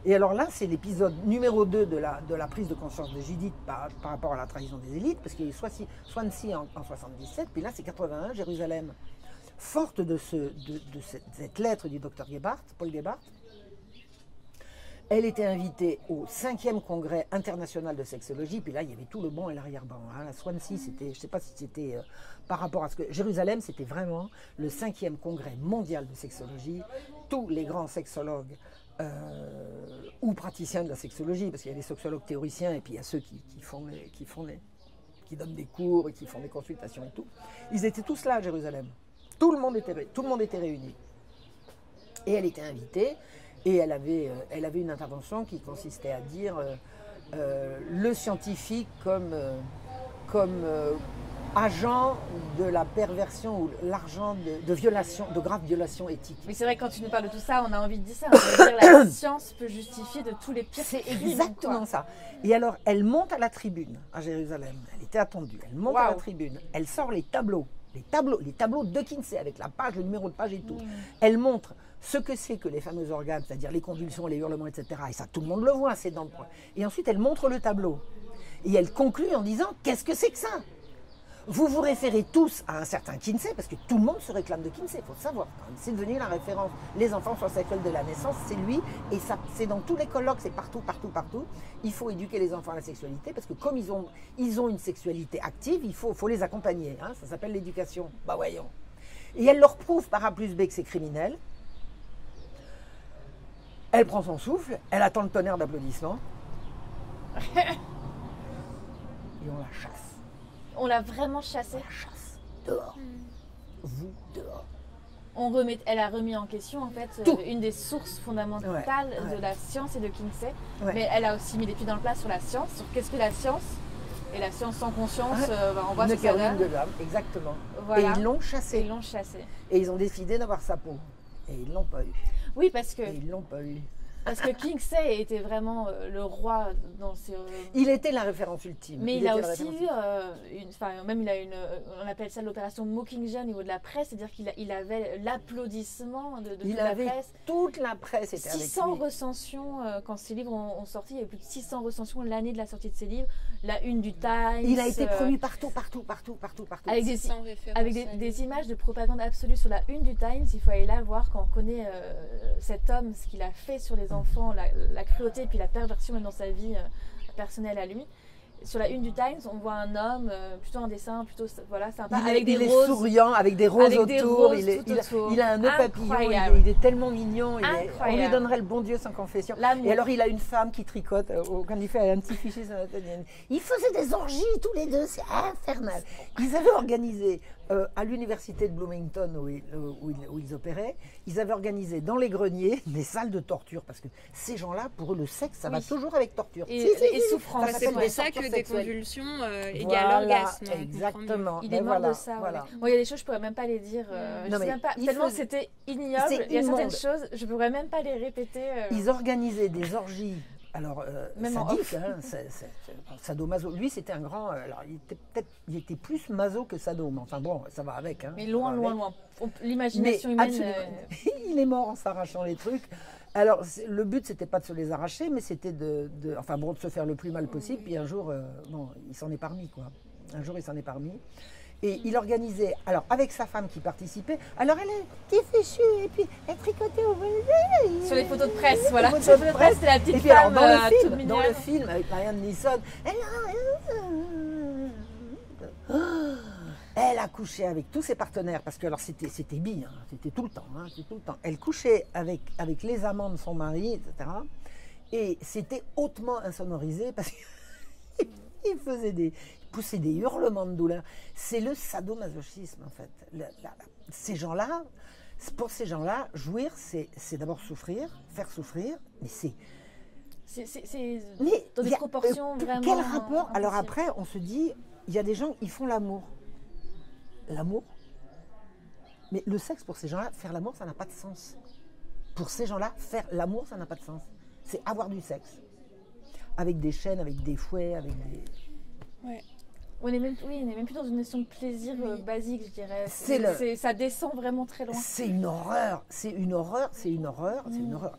Et alors là, c'est l'épisode numéro 2 de la prise de conscience de Judith par rapport à la trahison des élites, parce qu'il y a eu Swansea en 77, puis là c'est 81, Jérusalem. Forte de cette lettre du docteur Paul Gebhardt, Elle était invitée au 5e congrès international de sexologie, puis là, il y avait tout le banc et l'arrière-ban. Hein. La Swansea, c'était, je ne sais pas si c'était par rapport à ce que... Jérusalem, c'était vraiment le 5e congrès mondial de sexologie. Tous les grands sexologues ou praticiens de la sexologie, parce qu'il y a les sexologues théoriciens et puis il y a ceux qui donnent des cours et qui font des consultations et tout. Ils étaient tous là à Jérusalem. Tout le monde était réuni. Et elle était invitée. Et elle avait une intervention qui consistait à dire le scientifique comme agent de la perversion ou l'argent de graves violations éthiques. Mais c'est vrai que quand tu nous parles de tout ça, on a envie de dire ça. On veut dire la science peut justifier de tous les pires crimes. C'est exactement ça. Et alors, elle monte à la tribune à Jérusalem. Elle était attendue. Elle monte à la tribune. Elle sort les tableaux de Kinsey avec la page, le numéro de page et tout. Elle montre ce que c'est que les fameux organes, c'est-à-dire les convulsions, les hurlements, etc. Et ça, tout le monde le voit, c'est dans le point. Et ensuite, elle montre le tableau. Et elle conclut en disant, qu'est-ce que c'est que ça? Vous vous référez tous à un certain Kinsey, parce que tout le monde se réclame de Kinsey, il faut le savoir. C'est devenu la référence. Les enfants sur sexuels de la naissance, c'est lui, et ça, c'est dans tous les colloques, c'est partout. Il faut éduquer les enfants à la sexualité, parce que comme ils ont une sexualité active, il faut les accompagner. Hein, ça s'appelle l'éducation. Bah voyons. Et elle leur prouve par A plus B que c'est criminel. Elle prend son souffle, elle attend le tonnerre d'applaudissements. Et on la chasse. On l'a vraiment chassée. On la chasse. Dehors. Vous, dehors. Elle a remis en question en fait une des sources fondamentales de la science et de Kinsey. Mais elle a aussi mis les pieds dans le plat sur la science, sur qu'est-ce que la science. Et la science sans conscience, on voit ce que ça donne. De l'âme, exactement. Voilà. Et ils l'ont chassée. Et ils ont décidé d'avoir sa peau. Et ils ne l'ont pas eu. Oui, parce que... Et ils l'ont pas eu. Parce que Kinsey était vraiment le roi dans ses... Il était la référence ultime. Mais il a aussi eu on appelle ça l'opération Mockingjay au niveau de la presse, c'est-à-dire qu'il avait l'applaudissement de toute la presse. Toute la presse était avec lui. 600 recensions quand ses livres ont sorti, il y avait plus de 600 recensions l'année de la sortie de ses livres. La une du Times. Il a été promu partout. Avec des images de propagande absolue sur la une du Times. Il faut aller là voir quand on connaît cet homme, ce qu'il a fait sur les enfants, la cruauté et puis la perversion même dans sa vie personnelle à lui. Sur la une du Times, on voit un homme plutôt en dessin, plutôt sympa, avec des roses, souriant, avec des roses autour. Il a un nœud papillon, il est tellement mignon. On lui donnerait le bon Dieu sans confession. Et alors il a une femme qui tricote, quand il fait un petit fichier sur la tête. Ils faisaient des orgies tous les deux, c'est infernal. Ils avaient organisé à l'université de Bloomington où ils opéraient, ils avaient organisé dans les greniers des salles de torture, parce que ces gens-là, pour eux, le sexe, ça va toujours avec torture. Et souffrance. C'est pour ça que des convulsions égale orgasme. Exactement. Il est mort de ça. Moi, il y a des choses, je ne pourrais même pas les dire. Tellement c'était ignoble. Il y a certaines choses, je ne pourrais même pas les répéter. Ils organisaient des orgies. Alors, sadique, sadomaso. Lui, c'était un grand. Alors, il était plus maso que sado, mais enfin bon, ça va avec. Hein, mais loin. L'imagination humaine. Il est mort en s'arrachant les trucs. Alors, le but, c'était pas de se les arracher, mais c'était de se faire le plus mal possible. Puis un jour, il s'en est parmi, quoi. Un jour, il s'en est parmi. Et il organisait, alors avec sa femme qui participait, alors elle était fichue et puis elle tricotait au sur les photos de presse, voilà. Sur les photos de presse, c'était la petite femme dans le film avec Marianne Neeson, elle a couché avec tous ses partenaires, parce que alors c'était bi, hein, c'était tout le temps. Elle couchait avec les amants de son mari, etc. Et c'était hautement insonorisé parce qu'il poussait des hurlements de douleur. C'est le sadomasochisme, en fait. Pour ces gens-là, jouir, c'est d'abord souffrir, faire souffrir, mais c'est dans des proportions vraiment... Quel rapport? Alors après, on se dit, il y a des gens, ils font l'amour. L'amour? Mais le sexe, pour ces gens-là, faire l'amour, ça n'a pas de sens. Pour ces gens-là, faire l'amour, ça n'a pas de sens. C'est avoir du sexe. Avec des chaînes, avec des fouets, avec des... Ouais. On n'est même plus dans une notion de plaisir basique, je dirais. Ça descend vraiment très loin. C'est une horreur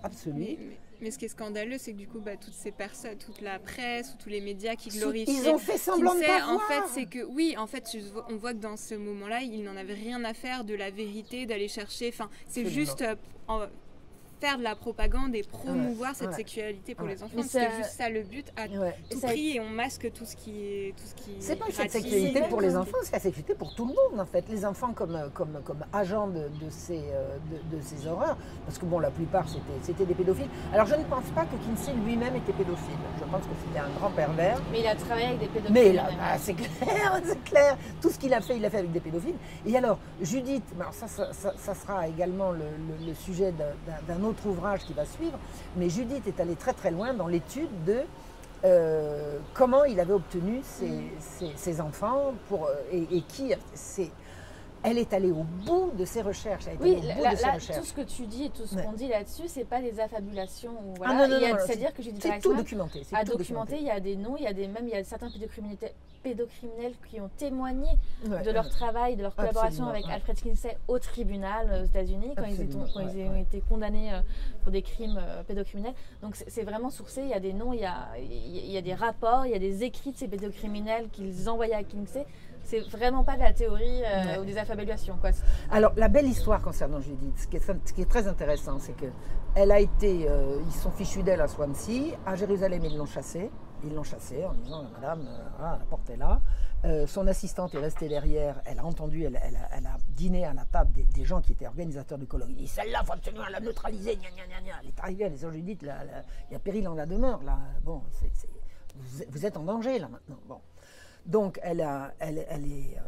absolue. Mais ce qui est scandaleux, c'est que du coup, toutes ces personnes, toute la presse ou tous les médias qui glorifient... Ils ont fait semblant de pas voir. En fait, c'est que, on voit que dans ce moment-là, ils n'en avaient rien à faire de la vérité, d'aller chercher... Enfin, c'est juste faire de la propagande et promouvoir cette sexualité pour les enfants. C'était juste ça le but à tout prix, et on masque tout ce qui est c'est pas cette sexualité pour les enfants, c'est la sexualité pour tout le monde en fait. Les enfants comme agents de ces horreurs, parce que bon, la plupart c'était des pédophiles. Alors je ne pense pas que Kinsey lui-même était pédophile. Je pense que c'était un grand pervers. Mais il a travaillé avec des pédophiles. Mais là, c'est clair. Tout ce qu'il a fait avec des pédophiles. Et alors, Judith, alors ça sera également le sujet d'un autre ouvrage qui va suivre, mais Judith est allée très très loin dans l'étude de comment il avait obtenu ses enfants et qui c'est. Elle est allée au bout de ses recherches. Tout ce que tu dis et tout ce qu'on dit là-dessus, c'est pas des affabulations. C'est-à-dire que Judith Reisman tout documenté. A documenté, il y a des noms, il y a certains pédocriminels qui ont témoigné de leur travail, de leur collaboration avec Alfred Kinsey au tribunal aux États-Unis quand ils ont été condamnés pour des crimes pédocriminels. Donc c'est vraiment sourcé, il y a des noms, il y a des rapports, il y a des écrits de ces pédocriminels qu'ils envoyaient à Kinsey. C'est vraiment pas de la théorie ou des affabulations, quoi. Alors, la belle histoire concernant Judith, ce qui est très intéressant, c'est que elle a été, ils sont fichus d'elle à Swansea, à Jérusalem ils l'ont chassée. Ils l'ont chassée en disant, madame, la porte est là. Son assistante est restée derrière, elle a entendu, elle a dîné à la table des gens qui étaient organisateurs du colloque. Il dit, celle-là, il faut absolument la neutraliser, gna, gna, gna, gna. Elle est arrivée, elle dit, Judith, il y a péril en la demeure, là. Bon, vous êtes en danger, là, maintenant. Bon. Donc, elle avait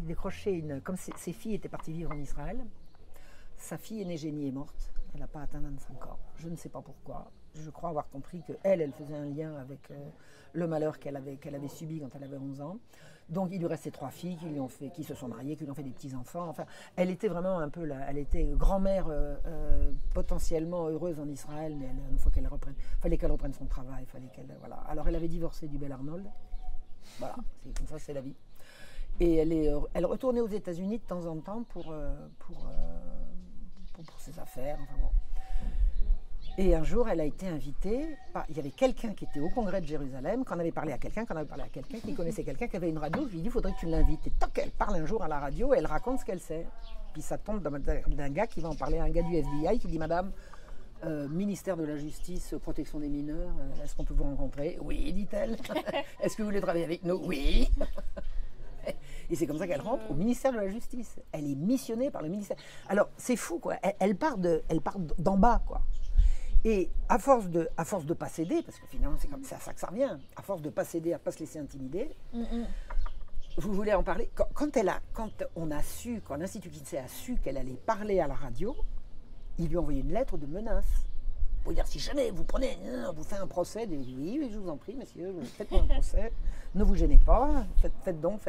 décroché comme ses filles étaient parties vivre en Israël. Sa fille aînée Génie est morte. Elle n'a pas atteint 25 ans. Je ne sais pas pourquoi. Je crois avoir compris qu'elle faisait un lien avec le malheur qu'elle avait subi quand elle avait 11 ans. Donc, il lui restait 3 filles qui se sont mariées, qui lui ont fait des petits-enfants. Enfin, elle était vraiment un peu elle était grand-mère potentiellement heureuse en Israël, mais une fois qu'elle reprenne, fallait qu'elle reprenne son travail, voilà. Alors, elle avait divorcé du bel Arnold. Voilà, c'est comme ça, c'est la vie. Et elle retournait aux États-Unis de temps en temps pour ses affaires. Enfin bon. Et un jour, elle a été invitée, il y avait quelqu'un qui était au congrès de Jérusalem, qu'on avait parlé à quelqu'un, qui connaissait quelqu'un qui avait une radio, je lui ai dit, il faudrait que tu l'invites. Et tant qu'elle parle un jour à la radio, elle raconte ce qu'elle sait. Puis ça tombe d'un gars qui va en parler à un gars du FBI, qui dit, madame, ministère de la Justice, protection des mineurs, est-ce qu'on peut vous rencontrer? Oui, dit-elle. Est-ce que vous voulez travailler avec nous? Oui. Et c'est comme ça qu'elle rentre au ministère de la Justice. Elle est missionnée par le ministère. Alors, c'est fou, quoi. Elle part d'en bas, quoi. Et à force de pas céder, parce que finalement c'est à ça que ça revient, à force de pas céder, à pas se laisser intimider, vous voulez en parler? Quand l'Institut Kinsey a su qu'elle allait parler à la radio, il lui a envoyé une lettre de menace. Pour dire, si jamais vous vous faites un procès, oui, je vous en prie, messieurs, faites-moi un procès, ne vous gênez pas, faites donc.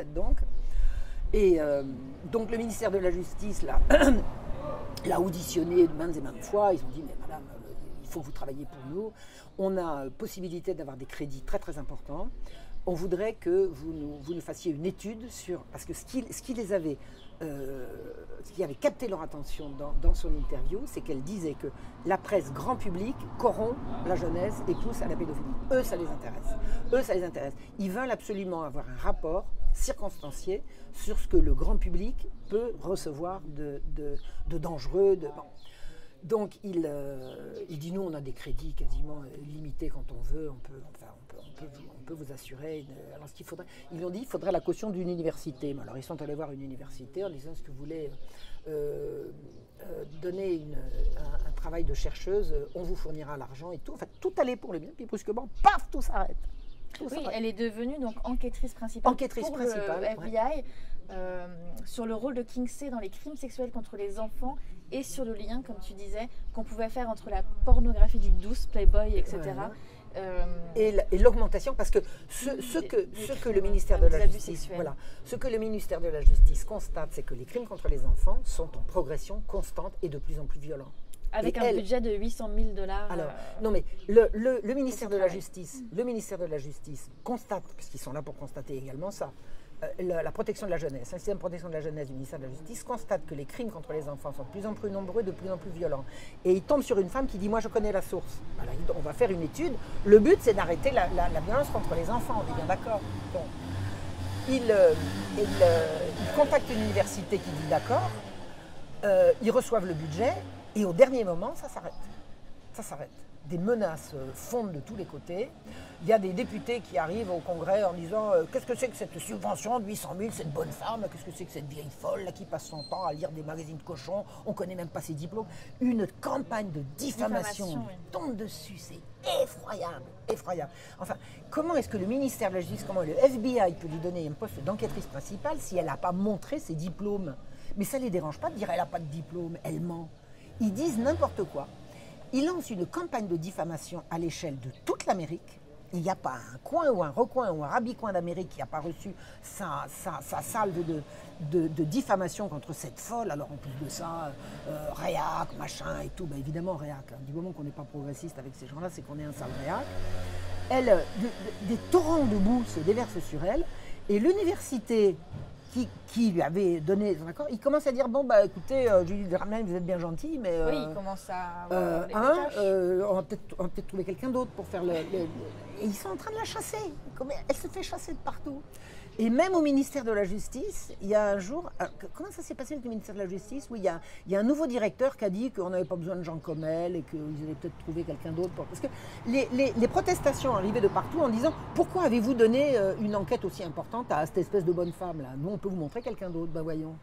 Et donc le ministère de la Justice l'a auditionné maintes et maintes fois. Ils ont dit, mais madame, il faut que vous travailliez pour nous. On a possibilité d'avoir des crédits très très importants. On voudrait que vous nous fassiez une étude sur... Parce que ce qui avait capté leur attention dans son interview, c'est qu'elle disait que la presse grand public corrompt la jeunesse et pousse à la pédophilie. Eux, ça les intéresse. Ils veulent absolument avoir un rapport circonstancié sur ce que le grand public peut recevoir de dangereux. Bon. Donc, il dit, nous, on a des crédits quasiment limités quand on veut, on peut vous assurer. Alors, ce qu'il faudrait, ils lui ont dit, il faudrait la caution d'une université. Mais alors, ils sont allés voir une université en disant, est-ce que vous voulez donner un travail de chercheuse, on vous fournira l'argent et tout. Enfin, tout allait pour le bien, puis brusquement, paf, tout s'arrête. Elle est devenue donc enquêtrice principale pour le FBI sur le rôle de Kinsey dans les crimes sexuels contre les enfants et sur le lien, comme tu disais, qu'on pouvait faire entre la pornographie du douce, Playboy, etc. Et l'augmentation, parce que ce que le ministère de la Justice, ce que le ministère de la Justice constate, c'est que les crimes contre les enfants sont en progression constante et de plus en plus violents. Avec un budget de $800 000. Alors, non mais le ministère de la Justice, constate, parce qu'ils sont là pour constater également ça, la protection de la jeunesse, un système de protection de la jeunesse du ministère de la Justice constate que les crimes contre les enfants sont de plus en plus nombreux, de plus en plus violents. Et il tombe sur une femme qui dit, moi je connais la source. Alors, on va faire une étude. Le but c'est d'arrêter la violence contre les enfants, on est bien d'accord. Bon. Il contacte une université qui dit d'accord. Ils reçoivent le budget et au dernier moment, ça s'arrête. Ça s'arrête. Des menaces fondent de tous les côtés. Il y a des députés qui arrivent au Congrès en disant qu'est-ce que c'est que cette subvention de 800 000, cette bonne femme, qu'est-ce que c'est que cette vieille folle là, qui passe son temps à lire des magazines de cochons, on ne connaît même pas ses diplômes. Une campagne de diffamation oui. tombe dessus, c'est effroyable, effroyable. Enfin, comment est-ce que le ministère de la Justice, comment le FBI peut lui donner un poste d'enquêtrice principale si elle n'a pas montré ses diplômes? Mais ça ne les dérange pas de dire elle n'a pas de diplôme, elle ment. Ils disent n'importe quoi. Ils lancent une campagne de diffamation à l'échelle de toute l'Amérique. Il n'y a pas un coin ou un recoin ou un rabicoin d'Amérique qui n'a pas reçu sa salve de diffamation contre cette folle. Alors en plus de ça, réac, machin et tout, ben évidemment réac. Du moment qu'on n'est pas progressiste avec ces gens-là, c'est qu'on est un sale réac. Des torrents de boue se déversent sur elle et l'université qui lui avait donné son accord, il commence à dire bon bah écoutez, Julie Draman, vous êtes bien gentil, mais Oui, il commence à avoir on va peut-être trouver quelqu'un d'autre pour faire Et ils sont en train de la chasser. Elle se fait chasser de partout. Et même au ministère de la Justice, il y a un jour... comment ça s'est passé avec le ministère de la Justice? Oui, il y a un nouveau directeur qui a dit qu'on n'avait pas besoin de gens comme elle et qu'ils allaient peut-être trouver quelqu'un d'autre. Parce que les protestations arrivaient de partout en disant « Pourquoi avez-vous donné une enquête aussi importante à cette espèce de bonne femme là? Nous, on peut vous montrer quelqu'un d'autre. Ben voyons. »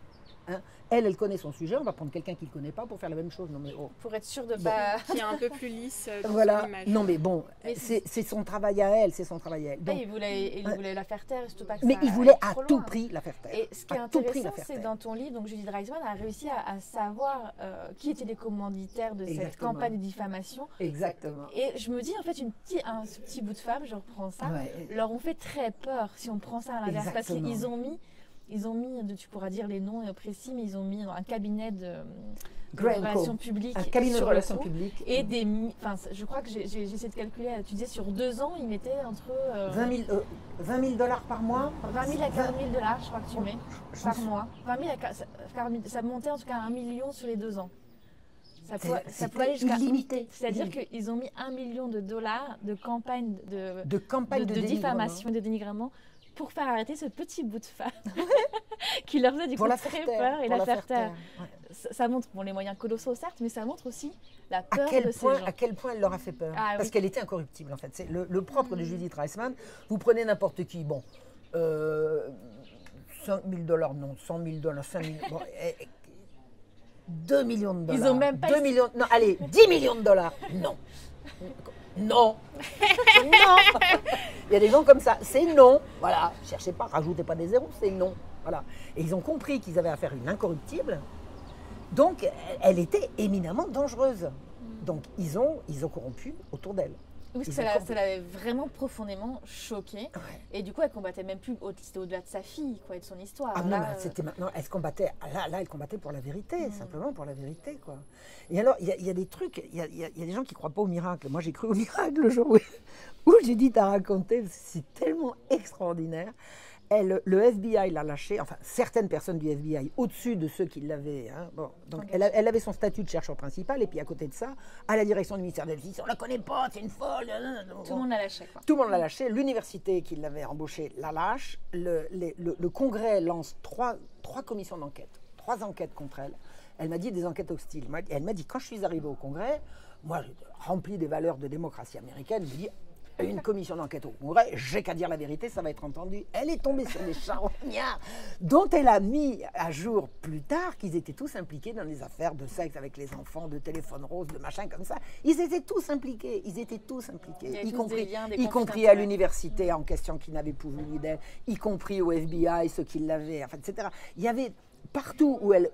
Hein, elle connaît son sujet, on va prendre quelqu'un qui ne le connaît pas pour faire la même chose. Non, mais, pour être sûr de pas... Qui est un peu plus lisse dans voilà. son image. Non mais bon, c'est son travail à elle, c'est son travail à elle. Donc, il voulait la faire taire, surtout pas que mais ça il voulait aille à trop tout loin. prix la faire taire. Et ce qui est intéressant, c'est dans ton livre, donc Judith Reisman a réussi à savoir qui étaient les commanditaires de cette campagne de diffamation. Exactement. Et je me dis, en fait, ce petit bout de femme, je reprends ça, leur ont fait très peur si on prend ça à l'inverse. Parce qu'ils ont mis, tu pourras dire les noms précis, mais ils ont mis un cabinet de relations publiques. Un cabinet de relations publiques. Et je crois que j'ai essayé de calculer, tu disais sur 2 ans, ils mettaient entre... 20 000 dollars par mois 20 000 à 40 000 dollars, je crois que tu mets, par mois. 20 000 à 40 000, ça montait en tout cas à 1 million sur les 2 ans. Ça peut aller jusqu'à illimité. C'est-à-dire qu'ils ont mis $1 million de campagne de diffamation et de dénigrement pour faire arrêter ce petit bout de femme qui leur faisait du coup très peur et la faire taire. Ouais. Ça montre les moyens colossaux certes, mais ça montre aussi la peur de ces gens. À quel point elle leur a fait peur. Parce qu'elle était incorruptible en fait. C'est le propre de Judith Reisman. Vous prenez n'importe qui, 5 000 dollars, non, 100 000 dollars, 5 000 bon, 2 millions de dollars. Ils ont même pas... 2 millions, non, allez, 10 millions de dollars, non. Non. Non. Il y a des gens comme ça, c'est non. Voilà, cherchez pas, rajoutez pas des zéros, c'est non. Voilà. Et ils ont compris qu'ils avaient affaire à une incorruptible. Donc, elle était éminemment dangereuse. Donc, ils ont corrompu autour d'elle. Oui, ça l'avait vraiment profondément choquée. Ouais. Et du coup, elle combattait même plus, c'était au-delà de sa fille, quoi, et de son histoire. Ah non, c'était maintenant, elle combattait, là, elle combattait pour la vérité, simplement pour la vérité, quoi. Et alors, il y a des trucs, il y a des gens qui ne croient pas au miracle. Moi, j'ai cru au miracle le jour où Judith a raconté, c'est tellement extraordinaire. Le FBI l'a lâché, enfin certaines personnes du FBI au-dessus de ceux qui l'avaient. Hein, bon, donc elle avait son statut de chercheur principal et puis à côté de ça, à la direction du ministère de la Justice, on la connaît pas, c'est une folle. Tout le monde l'a lâché. Quoi. Tout le monde l'a lâché. L'université qui l'avait embauché la lâche. Le Congrès lance trois commissions d'enquête, 3 enquêtes contre elle. Elle m'a dit des enquêtes hostiles. Elle m'a dit quand je suis arrivée au Congrès, moi rempli des valeurs de démocratie américaine, je me dis une commission d'enquête au Congrès, j'ai qu'à dire la vérité, ça va être entendu. Elle est tombée sur des charognards dont elle a mis à jour plus tard qu'ils étaient tous impliqués dans des affaires de sexe avec les enfants, de téléphone rose, de machin comme ça. Ils étaient tous impliqués, y compris à l'université en question qui n'avait plus vu d'elle, y compris au FBI, ceux qui l'avaient, enfin, etc. Il y avait partout où elle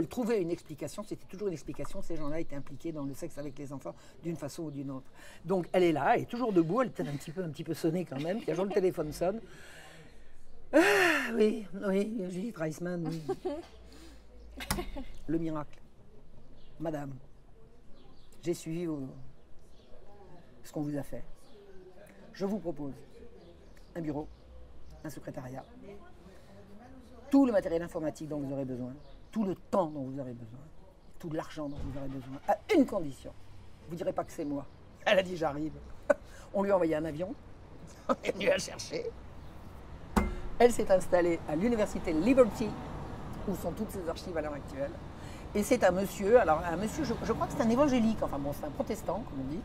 trouvait une explication, c'était toujours une explication, ces gens-là étaient impliqués dans le sexe avec les enfants d'une façon ou d'une autre. Donc elle est là, elle est toujours debout, elle est peut-être un petit peu sonnée quand même, puis un jour le téléphone sonne. Ah, oui, Judith Reisman, oui. Le miracle. Madame, j'ai suivi ce qu'on vous a fait. Je vous propose un bureau, un secrétariat, tout le matériel informatique dont vous aurez besoin, tout le temps dont vous aurez besoin, tout l'argent dont vous aurez besoin, à une condition. Vous ne direz pas que c'est moi. Elle a dit j'arrive. On lui a envoyé un avion, on est venu la chercher. Elle s'est installée à l'université Liberty où sont toutes ces archives à l'heure actuelle. Et c'est un monsieur, je crois que c'est un évangélique, enfin bon, c'est un protestant, comme on dit,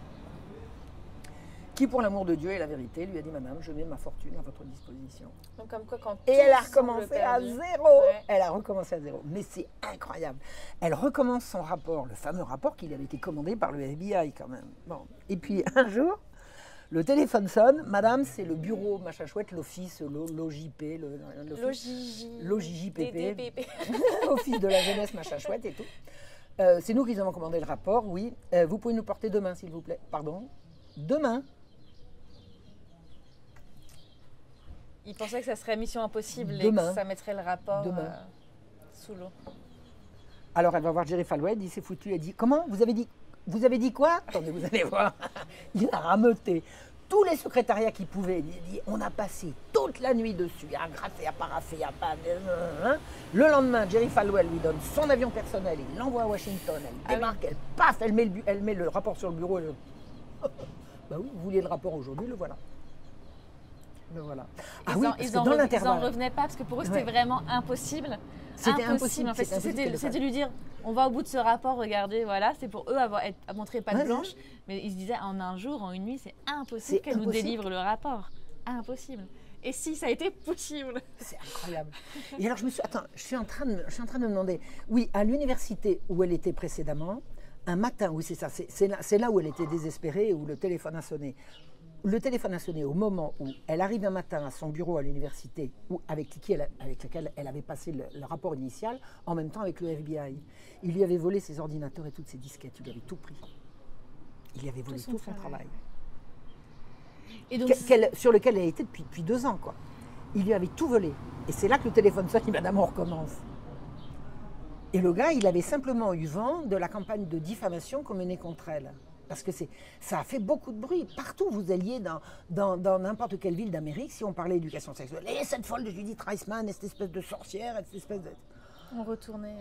qui, pour l'amour de Dieu et la vérité, lui a dit, madame, je mets ma fortune à votre disposition. Donc comme quoi, quand et elle a recommencé à zéro. Ouais. Elle a recommencé à zéro. Mais c'est incroyable. Elle recommence son rapport, le fameux rapport qui lui avait été commandé par le FBI quand même. Bon. Et puis un jour, le téléphone sonne. Madame, c'est le bureau, machin chouette, l'office, l'OJP, l'OJJPP, office de la jeunesse, machin chouette et tout. C'est nous qui avons commandé le rapport, oui. Vous pouvez nous porter demain, s'il vous plaît. Pardon ? Demain ? Il pensait que ça serait mission impossible Demain. et que ça mettrait le rapport sous l'eau. Alors elle va voir Jerry Falwell, il s'est foutu, elle dit, comment ? Vous avez dit quoi ? Attendez, vous allez voir. Il a rameuté tous les secrétariats qu'il pouvait. Il a dit, on a passé toute la nuit dessus, à graffer, à paraffer, à pas... Le lendemain, Jerry Falwell lui donne son avion personnel, il l'envoie à Washington, elle débarque, elle paf, elle met le rapport sur le bureau. Bah oui, vous vouliez le rapport aujourd'hui, le voilà. Le voilà. Ah oui, parce que dans l'intervalle... Ils n'en revenaient pas parce que pour eux, c'était vraiment impossible. C'était impossible. En fait, c'était lui dire, on va au bout de ce rapport, regardez, voilà. C'est pour eux à montrer patte blanche. Mais ils se disaient, en un jour, en une nuit, c'est impossible qu'elle nous délivre le rapport. Impossible. Et si, ça a été possible. C'est incroyable. Et alors, je suis en train de me demander, oui, à l'université où elle était précédemment, un matin, oui, c'est ça, c'est là où elle était désespérée, où le téléphone a sonné. Le téléphone a sonné au moment où elle arrive un matin à son bureau à l'université, avec lequel elle avait passé le rapport initial, en même temps avec le FBI. Il lui avait volé ses ordinateurs et toutes ses disquettes, il lui avait tout pris. Il lui avait volé tout son travail. Et donc, sur lequel elle était depuis 2 ans, quoi. Il lui avait tout volé. Et c'est là que le téléphone sonne, madame, on recommence. Et le gars, il avait simplement eu vent de la campagne de diffamation qu'on menait contre elle. Parce que ça a fait beaucoup de bruit. Partout où vous alliez dans n'importe quelle ville d'Amérique, si on parlait d'éducation sexuelle, et cette folle de Judith Reisman, et cette espèce de sorcière, et cette espèce de... On retournait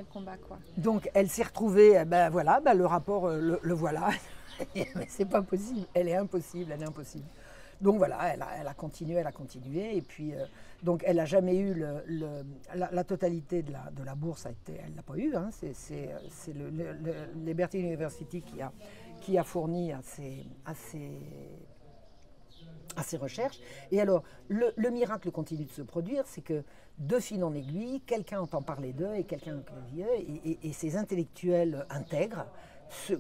le combat, quoi. Donc, elle s'est retrouvée, le rapport, le voilà. Mais c'est pas possible, elle est impossible. Donc voilà, elle a continué, et puis donc elle n'a jamais eu la totalité de la bourse, elle l'a pas eu, hein. C'est le Liberty University qui a fourni à ses recherches. Et alors, le miracle continue de se produire, c'est que de fil en aiguille, quelqu'un entend parler d'eux et ces intellectuels intègres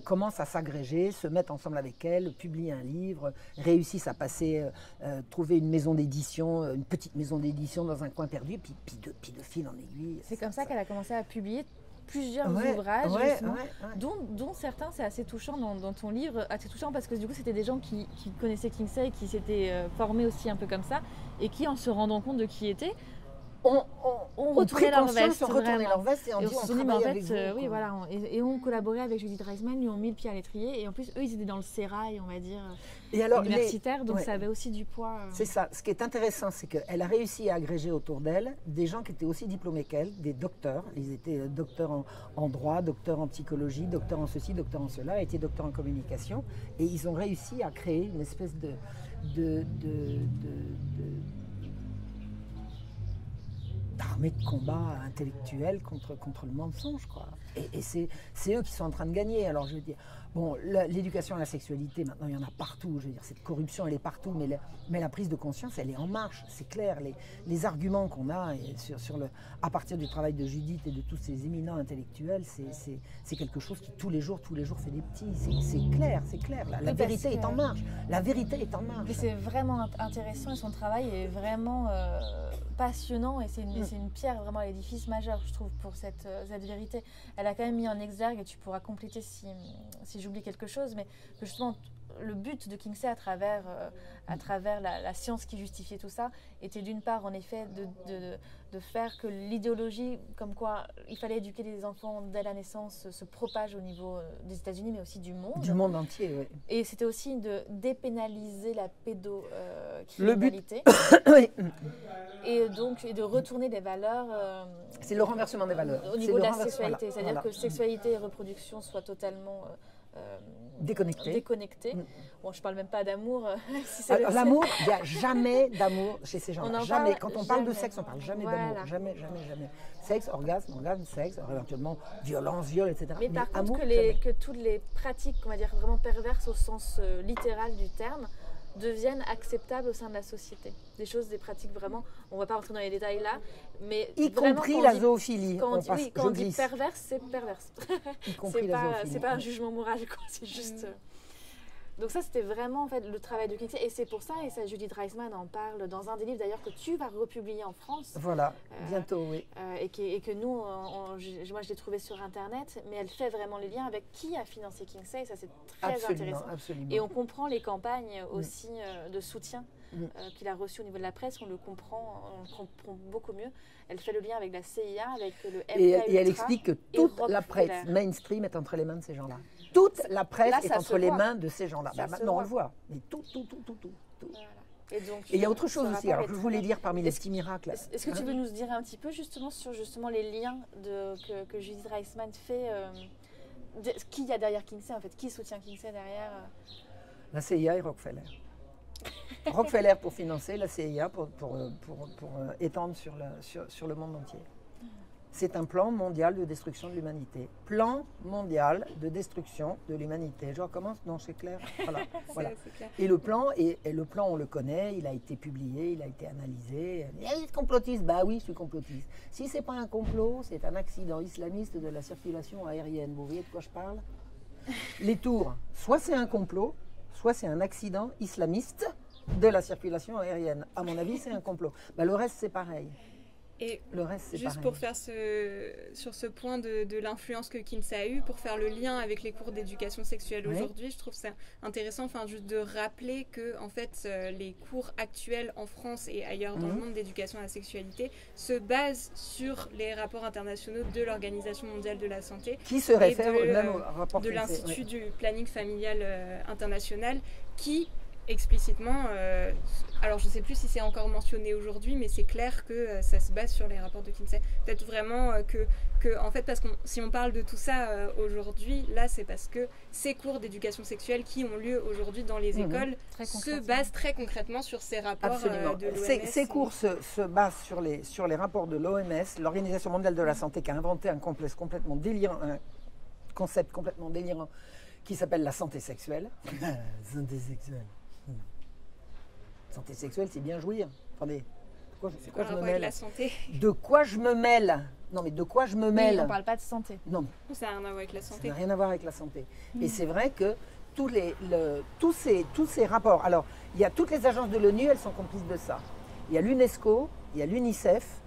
commencent à s'agréger, se mettent ensemble avec elle, publient un livre, réussissent à trouver une maison d'édition, une petite maison d'édition dans un coin perdu, puis de fil en aiguille. C'est comme ça qu'elle a commencé à publier plusieurs ouvrages, dont certains, c'est assez touchant dans ton livre, assez touchant parce que du coup c'était des gens qui connaissaient Kingsley, qui s'étaient formés aussi un peu comme ça, et qui en se rendant compte de qui était, on retournait leur veste, et on dit on travaille avec vous. Oui, voilà, et on collaborait avec Judith Reisman, lui ont mis le pied à l'étrier, et en plus eux ils étaient dans le sérail, on va dire, universitaire, donc ça avait aussi du poids. C'est ça, ce qui est intéressant, c'est qu'elle a réussi à agréger autour d'elle des gens qui étaient aussi diplômés qu'elle, des docteurs, ils étaient docteurs en droit, docteurs en psychologie, docteurs en ceci, docteurs en cela, étaient docteurs en communication, et ils ont réussi à créer une espèce d'armée de combat intellectuelle contre le mensonge, quoi. Et c'est eux qui sont en train de gagner. Alors je veux dire, bon, l'éducation à la sexualité, maintenant il y en a partout. Je veux dire, cette corruption, elle est partout, mais la prise de conscience, elle est en marche. C'est clair. Les arguments qu'on a à partir du travail de Judith et de tous ces éminents intellectuels, c'est quelque chose qui tous les jours fait des petits. C'est clair. La vérité est en marche. La vérité est en marche. Mais c'est vraiment intéressant et son travail est vraiment passionnant et c'est une pierre vraiment à l'édifice majeur, je trouve, pour cette vérité. Elle a quand même mis en exergue, et tu pourras compléter si j'oublie quelque chose, mais que justement le but de Kingsley à travers la science qui justifiait tout ça était d'une part en effet de faire que l'idéologie comme quoi il fallait éduquer les enfants dès la naissance se propage au niveau des États-Unis mais aussi du monde. Du monde entier, oui. Et c'était aussi de dépénaliser la pédocriminalité. Oui. Et donc de retourner des valeurs. C'est le renversement des valeurs. Au niveau de la sexualité, c'est-à-dire que sexualité et reproduction soient totalement déconnectés. Bon, je parle même pas d'amour. Si l'amour, il n'y a jamais d'amour chez ces gens-là. Jamais. Quand on parle de sexe, on ne parle jamais d'amour. Voilà. Jamais. Sexe, orgasme, sexe, éventuellement violence, viol, etc. Mais par contre, amour, que toutes les pratiques, on va dire, vraiment perverses au sens littéral du terme, deviennent acceptables au sein de la société. Des pratiques vraiment, on ne va pas rentrer dans les détails là, mais y compris la zoophilie. Quand on dit perverse, c'est perverse. Y compris la zoophilie. C'est pas un jugement moral, c'est juste... Donc ça, c'était vraiment en fait le travail de Kinsey. Et c'est pour ça, et ça, Judith Reisman en parle dans un des livres d'ailleurs que tu vas republier en France. Voilà, bientôt, oui. Et que nous, moi je l'ai trouvé sur Internet, mais elle fait vraiment les liens avec qui a financé Kinsey. Ça, c'est très intéressant. Absolument. Et on comprend les campagnes aussi de soutien qu'il a reçues au niveau de la presse. On le comprend beaucoup mieux. Elle fait le lien avec la CIA, avec le MK et elle explique que toute la presse mainstream est entre les mains de ces gens-là. Toute la presse est entre les mains de ces gens-là. Maintenant, on le voit. Mais tout. Voilà. Et il y a autre chose aussi. Alors, je voulais dire parmi les petits miracles. Est-ce que tu veux nous dire un petit peu justement sur les liens que Judith Reisman fait qui y a derrière Kinsey en fait? Qui soutient Kinsey derrière La CIA et Rockefeller. Rockefeller pour financer, la CIA pour étendre sur le monde entier. C'est un plan mondial de destruction de l'humanité. Plan mondial de destruction de l'humanité. Je recommence? Non, c'est clair. Voilà. C'est clair. Et le plan, on le connaît, il a été publié, il a été analysé. Il est complotiste? Bah oui, je suis complotiste. Si c'est pas un complot, c'est un accident islamiste de la circulation aérienne. Vous voyez de quoi je parle? Les tours, soit c'est un complot, soit c'est un accident islamiste de la circulation aérienne. À mon avis, c'est un complot. Bah, le reste, c'est pareil. Et le reste, c'est juste pareil. Pour faire sur ce point de l'influence que Kinsey a eu, pour faire le lien avec les cours d'éducation sexuelle aujourd'hui, je trouve ça intéressant, juste de rappeler que en fait, les cours actuels en France et ailleurs dans le monde d'éducation à la sexualité se basent sur les rapports internationaux de l'Organisation mondiale de la santé, qui se réfère au même rapport de l'Institut du planning familial international, qui explicitement, alors je ne sais plus si c'est encore mentionné aujourd'hui, mais c'est clair que ça se base sur les rapports de Kinsey. Peut-être vraiment que en fait, parce que si on parle de tout ça aujourd'hui, là c'est parce que ces cours d'éducation sexuelle qui ont lieu aujourd'hui dans les écoles se basent très concrètement sur ces rapports de l'OMS. Ces cours se basent sur les rapports de l'OMS, l'Organisation mondiale de la santé, qui a inventé un concept complètement délirant qui s'appelle la santé sexuelle. Santé sexuelle. Santé sexuelle, c'est bien jouir. Attendez, de quoi je me mêle? De quoi je me mêle? Non, mais de quoi je me mêle? Oui, on ne parle pas de santé. Non. Ça n'a rien à voir avec la santé. Ça n'a rien à voir avec la santé. Et c'est vrai que tous ces rapports... Alors, il y a toutes les agences de l'ONU, elles sont complices de ça. Il y a l'UNESCO, il y a l'UNICEF,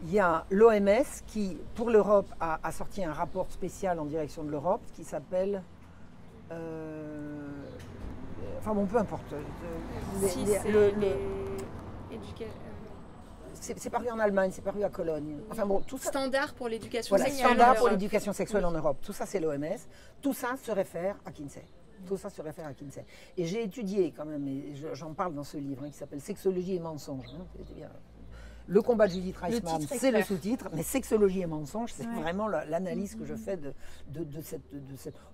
il y a l'OMS qui, pour l'Europe, a sorti un rapport spécial en direction de l'Europe qui s'appelle... Enfin bon, peu importe. C'est paru en Allemagne, c'est paru à Cologne. Enfin bon, tout ça. Standard pour l'éducation sexuelle. Standard pour l'éducation sexuelle en Europe. Tout ça, c'est l'OMS. Tout ça se réfère à Kinsey. Et j'ai étudié quand même, et j'en parle dans ce livre qui s'appelle Sexologie et mensonges. C'était bien. Le combat de Judith Reisman, c'est le sous-titre, mais sexologie et mensonges, c'est vraiment l'analyse que je fais de cette...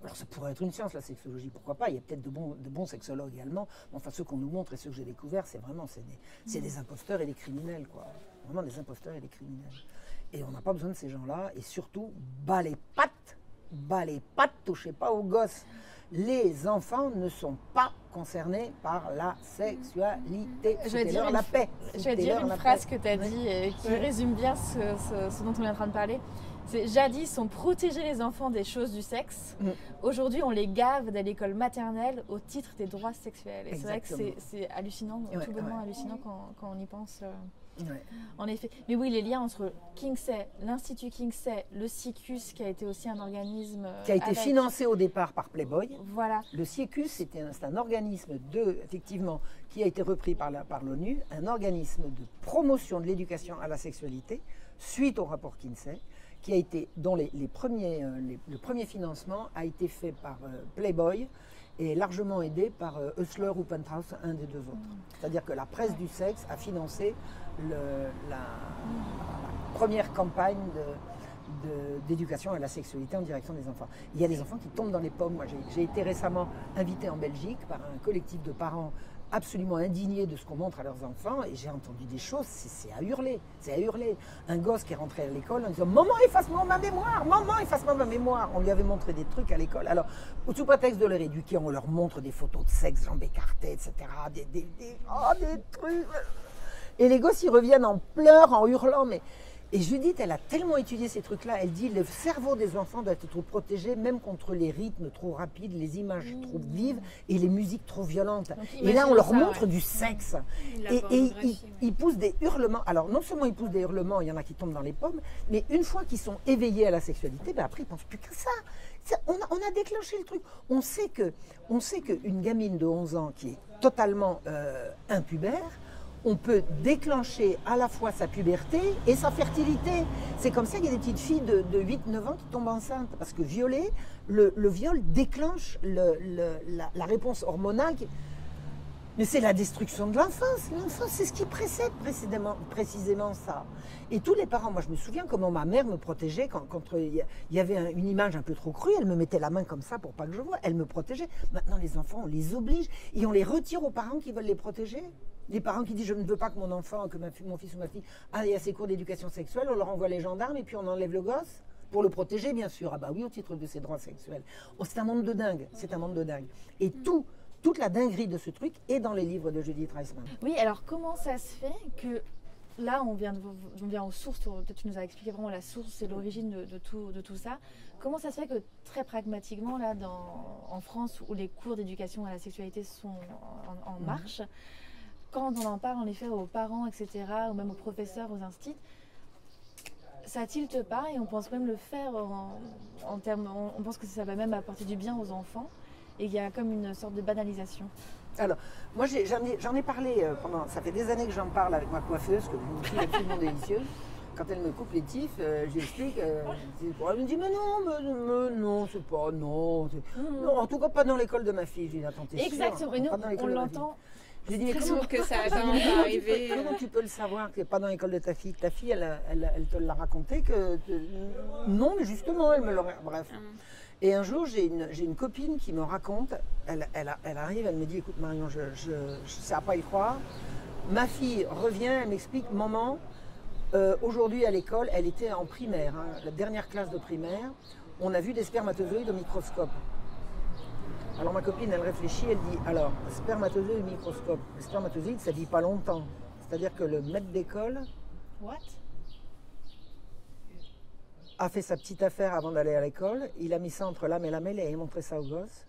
Alors ça pourrait être une science, la sexologie, pourquoi pas? Il y a peut-être de bons sexologues allemands, mais enfin ceux qu'on nous montre et ceux que j'ai découverts, c'est vraiment des imposteurs et des criminels, quoi. Vraiment des imposteurs et des criminels. Et on n'a pas besoin de ces gens-là, et surtout, bas les pattes, touchez pas aux gosses. Les enfants ne sont pas concernés par la sexualité. Je vais dire la paix. Je vais dire une phrase que tu as dit et qui résume bien ce dont on est en train de parler. C'est jadis on protégeait les enfants des choses du sexe. Aujourd'hui, on les gave dès l'école maternelle au titre des droits sexuels. Et c'est vrai que c'est hallucinant, tout bonnement hallucinant quand on y pense. En effet. Mais oui, les liens entre Kinsey, l'Institut Kinsey, le CICUS, qui a été aussi un organisme... qui a été financé au départ par Playboy. Voilà. Le CICUS, c'est un organisme effectivement, qui a été repris par l'ONU, un organisme de promotion de l'éducation à la sexualité, suite au rapport Kinsey, qui a été, dont le premier financement a été fait par Playboy, et largement aidé par Hustler ou Penthouse, un des deux autres. C'est-à-dire que la presse du sexe a financé la première campagne d'éducation à la sexualité en direction des enfants. Il y a des enfants qui tombent dans les pommes. Moi, j'ai été récemment invitée en Belgique par un collectif de parents absolument indignés de ce qu'on montre à leurs enfants, et j'ai entendu des choses, c'est à hurler, c'est à hurler. Un gosse qui est rentré à l'école en disant « Maman, efface-moi ma mémoire, maman, efface-moi ma mémoire !» On lui avait montré des trucs à l'école. Alors, sous prétexte de leur éduquer, on leur montre des photos de sexe, jambes écartées, etc., des trucs. Et les gosses, ils reviennent en pleurs, en hurlant, mais... Et Judith, elle a tellement étudié ces trucs-là, elle dit le cerveau des enfants doit être protégé même contre les rythmes trop rapides, les images trop vives et les musiques trop violentes. Et là, on leur montre du sexe. Et ils poussent des hurlements. Alors, non seulement ils poussent des hurlements, il y en a qui tombent dans les pommes, mais une fois qu'ils sont éveillés à la sexualité, ben après, ils ne pensent plus qu'à ça. On a déclenché le truc. On sait qu'une gamine de 11 ans qui est totalement impubère, on peut déclencher à la fois sa puberté et sa fertilité. C'est comme ça qu'il y a des petites filles de 8-9 ans qui tombent enceintes. Parce que violer, le viol déclenche la réponse hormonale. Mais c'est la destruction de l'enfance. L'enfance, c'est ce qui précède précisément ça. Et tous les parents, moi je me souviens comment ma mère me protégeait quand il y avait une image un peu trop crue, elle me mettait la main comme ça pour pas que je voie, elle me protégeait. Maintenant les enfants, on les oblige et on les retire aux parents qui veulent les protéger. Les parents qui disent je ne veux pas que mon enfant, que mon fils ou ma fille aille à ses cours d'éducation sexuelle, on leur envoie les gendarmes et puis on enlève le gosse pour le protéger bien sûr. Ah bah oui, au titre de ses droits sexuels. Oh, c'est un monde de dingue, c'est un monde de dingue. Et toute la dinguerie de ce truc est dans les livres de Judith Reisman. Oui, alors comment ça se fait que là on vient aux sources, tu nous as expliqué vraiment la source et l'origine de tout ça. Comment ça se fait que très pragmatiquement là en France où les cours d'éducation à la sexualité sont en marche, quand on en parle en effet aux parents, etc., ou même aux professeurs, aux instituts, ça tilte pas et on pense même le faire en termes, on pense que ça va même apporter du bien aux enfants et il y a comme une sorte de banalisation. Alors, moi j'en ai parlé ça fait des années que j'en parle avec ma coiffeuse, que je trouve absolument délicieuse. Quand elle me coupe les tifs, j'explique, elle me dit mais non, c'est pas, non, en tout cas pas dans l'école de ma fille. Je dis attends, t'es exactement, et nous on l'entend. Je dis, mais comment que ça va arriver Comment tu peux le savoir que c'est pas dans l'école de ta fille? Ta fille, elle te l'a raconté que... Non, mais justement, elle me l'aurait... Bref. Et un jour, j'ai une copine qui me raconte, elle arrive, elle me dit, écoute Marion, je ne sais pas y croire. Ma fille revient, elle m'explique, maman, aujourd'hui à l'école, elle était en primaire, la dernière classe de primaire, on a vu des spermatozoïdes au microscope. Alors ma copine, elle réfléchit, elle dit, alors, spermatozoïde au microscope, le spermatozoïde, ça ne vit pas longtemps. C'est-à-dire que le maître d'école a fait sa petite affaire avant d'aller à l'école, il a mis ça entre l'âme et la mêlée et il a montré ça au gosse.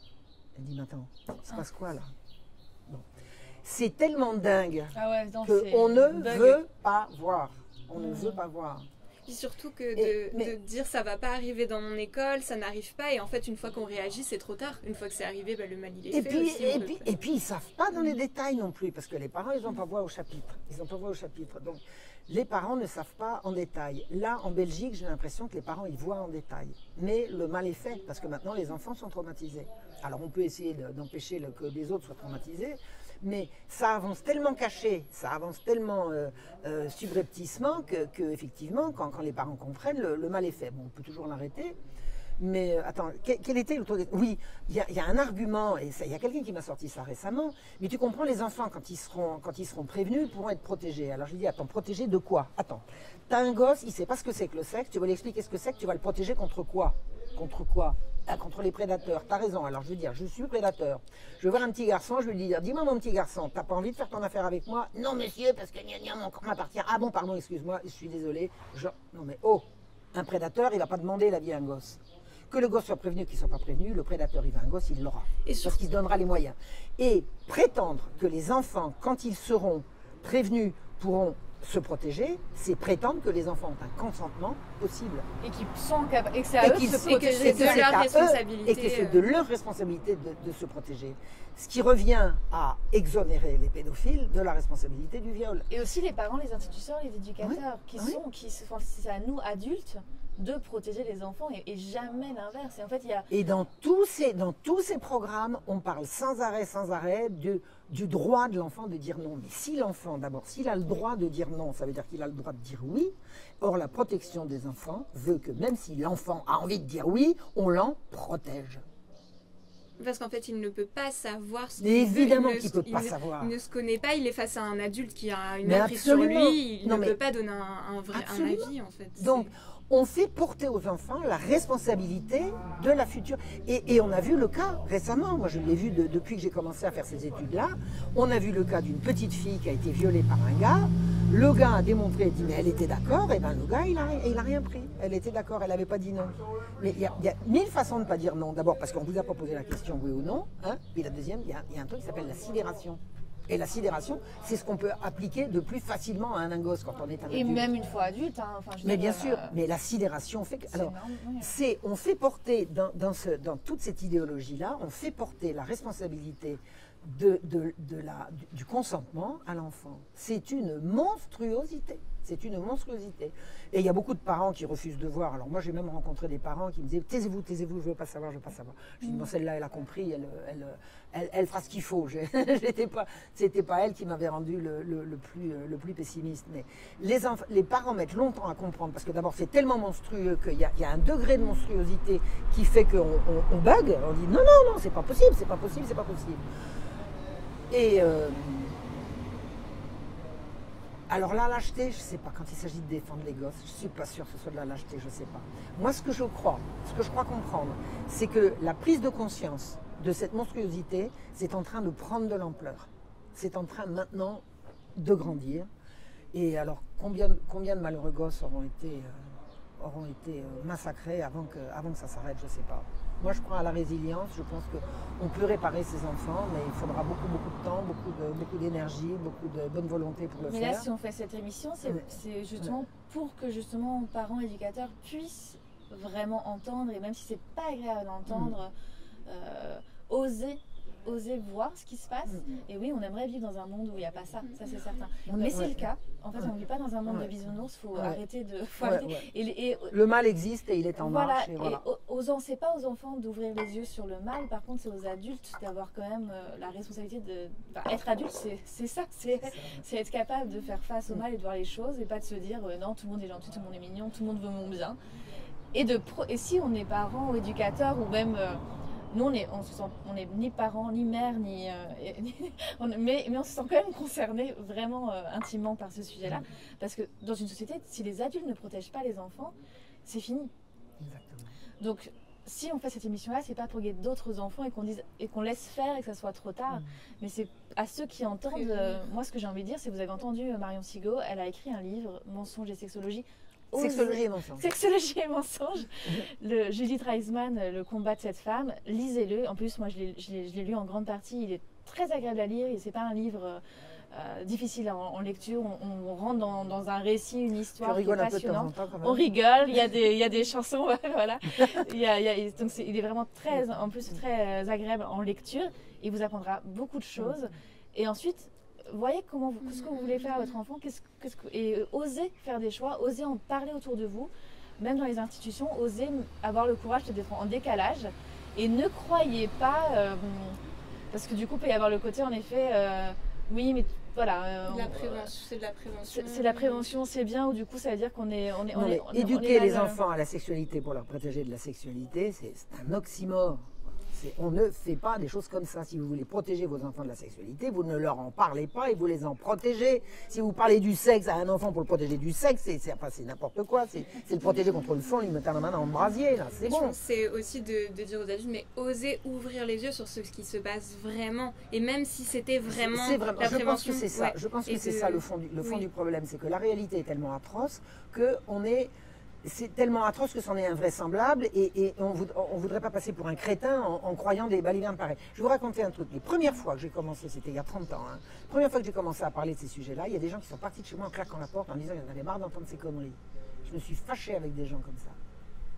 Elle dit, maintenant, ça se passe quoi là? Bon. C'est tellement dingue qu'on ne veut pas voir. On ne veut pas voir. Et surtout que de dire ça va pas arriver dans mon école, ça n'arrive pas, et en fait une fois qu'on réagit c'est trop tard. Une fois que c'est arrivé, le mal il est fait. Et puis ils savent pas dans les détails non plus, parce que les parents ils n'ont pas voix au chapitre. Donc les parents ne savent pas en détail. Là en Belgique j'ai l'impression que les parents ils voient en détail. Mais le mal est fait, parce que maintenant les enfants sont traumatisés. Alors on peut essayer d'empêcher que les autres soient traumatisés, mais ça avance tellement caché, ça avance tellement subrepticement que effectivement, quand les parents comprennent, le mal est fait. Bon, on peut toujours l'arrêter, mais attends, quel était le truc? Oui, il y a un argument, et il y a quelqu'un qui m'a sorti ça récemment, mais tu comprends, les enfants, quand ils seront prévenus, pourront être protégés. Alors je lui dis, attends, protégés de quoi? Attends, t'as un gosse, il ne sait pas ce que c'est que le sexe, tu vas lui expliquer ce que c'est, que tu vas le protéger contre quoi? Contre quoi? Contre les prédateurs. T'as raison. Alors je vais dire, je suis prédateur. Je vais voir un petit garçon, je vais lui dire, dis-moi mon petit garçon, t'as pas envie de faire ton affaire avec moi? Non monsieur, parce que mon corps m'appartient. Ah bon, pardon, excuse-moi, je suis désolé. Non mais un prédateur, il va pas demander la vie à un gosse. Que le gosse soit prévenu, qu'il soit pas prévenu, le prédateur, il va un gosse, il l'aura. Parce qu'il se donnera les moyens. Et prétendre que les enfants, quand ils seront prévenus, pourront se protéger, c'est prétendre que les enfants ont un consentement possible. Et qu'ils sont capables, et que c'est à eux de se protéger. Et que c'est de leur responsabilité. Et que c'est de leur responsabilité de se protéger. Ce qui revient à exonérer les pédophiles de la responsabilité du viol. Et aussi les parents, les instituteurs, les éducateurs, c'est à nous, adultes, de protéger les enfants et jamais l'inverse. Et en fait, il y a... Et dans tous ces programmes, on parle sans arrêt du droit de l'enfant de dire non. Mais si l'enfant, d'abord, s'il a le droit de dire non, ça veut dire qu'il a le droit de dire oui. Or, la protection des enfants veut que même si l'enfant a envie de dire oui, on l'en protège. Parce qu'en fait, il ne peut pas savoir ce qu'il veut. Évidemment qu'il ne peut pas savoir. Il ne se connaît pas, il est face à un adulte qui a une mais emprise sur lui, il non, ne peut pas donner un avis, en fait. Donc, on fait porter aux enfants la responsabilité de la future. Et on a vu le cas récemment, moi je l'ai vu depuis que j'ai commencé à faire ces études-là, on a vu le cas d'une petite fille qui a été violée par un gars. Le gars a démontré, il dit mais elle était d'accord, et bien le gars il a rien pris. Elle était d'accord, elle n'avait pas dit non. Mais il y a 1000 façons de ne pas dire non. D'abord parce qu'on ne vous a pas posé la question oui ou non. Hein. Puis la deuxième, il y a un truc qui s'appelle la sidération. Et la sidération, c'est ce qu'on peut appliquer de plus facilement à un gosse quand on est un adulte. Et même une fois adulte. Hein. Enfin, mais bien sûr, mais la sidération fait que... Alors, on fait porter, dans toute cette idéologie-là, on fait porter la responsabilité du consentement à l'enfant. C'est une monstruosité. C'est une monstruosité. Et il y a beaucoup de parents qui refusent de voir. Alors moi, j'ai même rencontré des parents qui me disaient « Taisez-vous, taisez-vous, je ne veux pas savoir, je ne veux pas savoir. » Je dis « Bon, celle-là, elle a compris, elle fera ce qu'il faut. » C'était pas elle qui m'avait rendu le plus pessimiste. Mais les parents mettent longtemps à comprendre, parce que d'abord, c'est tellement monstrueux qu'il y a un degré de monstruosité qui fait qu'on bug. On dit « Non, non, non, c'est pas possible, c'est pas possible, c'est pas possible. » Et... alors la lâcheté, je ne sais pas, quand il s'agit de défendre les gosses, je ne suis pas sûre que ce soit de la lâcheté, je ne sais pas. Moi, ce que je crois comprendre, c'est que la prise de conscience de cette monstruosité, c'est en train de prendre de l'ampleur. C'est en train maintenant de grandir. Et alors, combien de malheureux gosses auront été massacrés avant que ça s'arrête, je ne sais pas. Moi, je crois à la résilience. Je pense qu'on peut réparer ces enfants, mais il faudra beaucoup de temps, beaucoup d'énergie, beaucoup de bonne volonté pour le faire. Mais là, si on fait cette émission, c'est justement pour que justement parents, éducateurs puissent vraiment entendre, et même si c'est pas agréable d'entendre, oser voir ce qui se passe. Et oui, on aimerait vivre dans un monde où il n'y a pas ça, ça c'est certain. Mais c'est le cas. En fait, on ne vit pas dans un monde de bisounours, il faut arrêter de... Et le mal existe et il est en marche. Et c'est pas aux enfants d'ouvrir les yeux sur le mal, par contre c'est aux adultes d'avoir quand même la responsabilité de... Être adulte, c'est ça, c'est être capable de faire face au mal et de voir les choses et pas de se dire non, tout le monde est gentil, tout le monde est mignon, tout le monde veut mon bien. Et si on est parents ou éducateurs ou même... nous, on n'est ni parents, ni mères, mais on se sent quand même concernés vraiment intimement par ce sujet-là. Parce que dans une société, si les adultes ne protègent pas les enfants, c'est fini. Exactement. Donc, si on fait cette émission-là, c'est pas pour guider d'autres enfants et qu'on laisse faire et que ça soit trop tard. Mais c'est à ceux qui entendent. Moi, ce que j'ai envie de dire, c'est que vous avez entendu Marion Sigaud, elle a écrit un livre, Mensonges et sexologie. Sexologie et mensonge. Sexologie et mensonge. Judith Reisman, Le combat de cette femme. Lisez-le. En plus, moi, je l'ai lu en grande partie. Il est très agréable à lire. Et c'est pas un livre difficile en lecture. On rentre dans un récit, une histoire qui est passionnante. On rigole. Il y a des chansons. Voilà. Donc, il est vraiment très agréable en lecture. Il vous apprendra beaucoup de choses. Et ensuite, voyez ce que vous voulez faire à votre enfant et osez faire des choix, osez en parler autour de vous, même dans les institutions, osez avoir le courage d'être en décalage et ne croyez pas, parce que du coup il peut y avoir le côté en effet, oui mais voilà. C'est de la prévention. C'est de la prévention, c'est bien, ou du coup ça veut dire qu'on est... éduquer les enfants à la sexualité pour leur protéger de la sexualité, c'est un oxymore. On ne fait pas des choses comme ça. Si vous voulez protéger vos enfants de la sexualité, vous ne leur en parlez pas et vous les en protégez. Si vous parlez du sexe à un enfant pour le protéger du sexe, c'est n'importe quoi. C'est le protéger contre le fond, lui mettre la main dans le brasier. C'est bon. C'est aussi de dire aux adultes, mais oser ouvrir les yeux sur ce qui se passe vraiment. Et même si c'était vraiment la prévention. Je pense que c'est ça. Je pense que c'est ça le fond du problème. C'est que la réalité est tellement atroce c'est tellement atroce que c'en est invraisemblable et on ne voudrait pas passer pour un crétin en croyant des balivernes pareils. Je vais vous raconter un truc. Les premières fois que j'ai commencé, c'était il y a 30 ans, la première fois que j'ai commencé à parler de ces sujets-là, il y a des gens qui sont partis de chez moi en claquant la porte en disant qu'il y en avait marre d'entendre ces conneries. Je me suis fâchée avec des gens comme ça.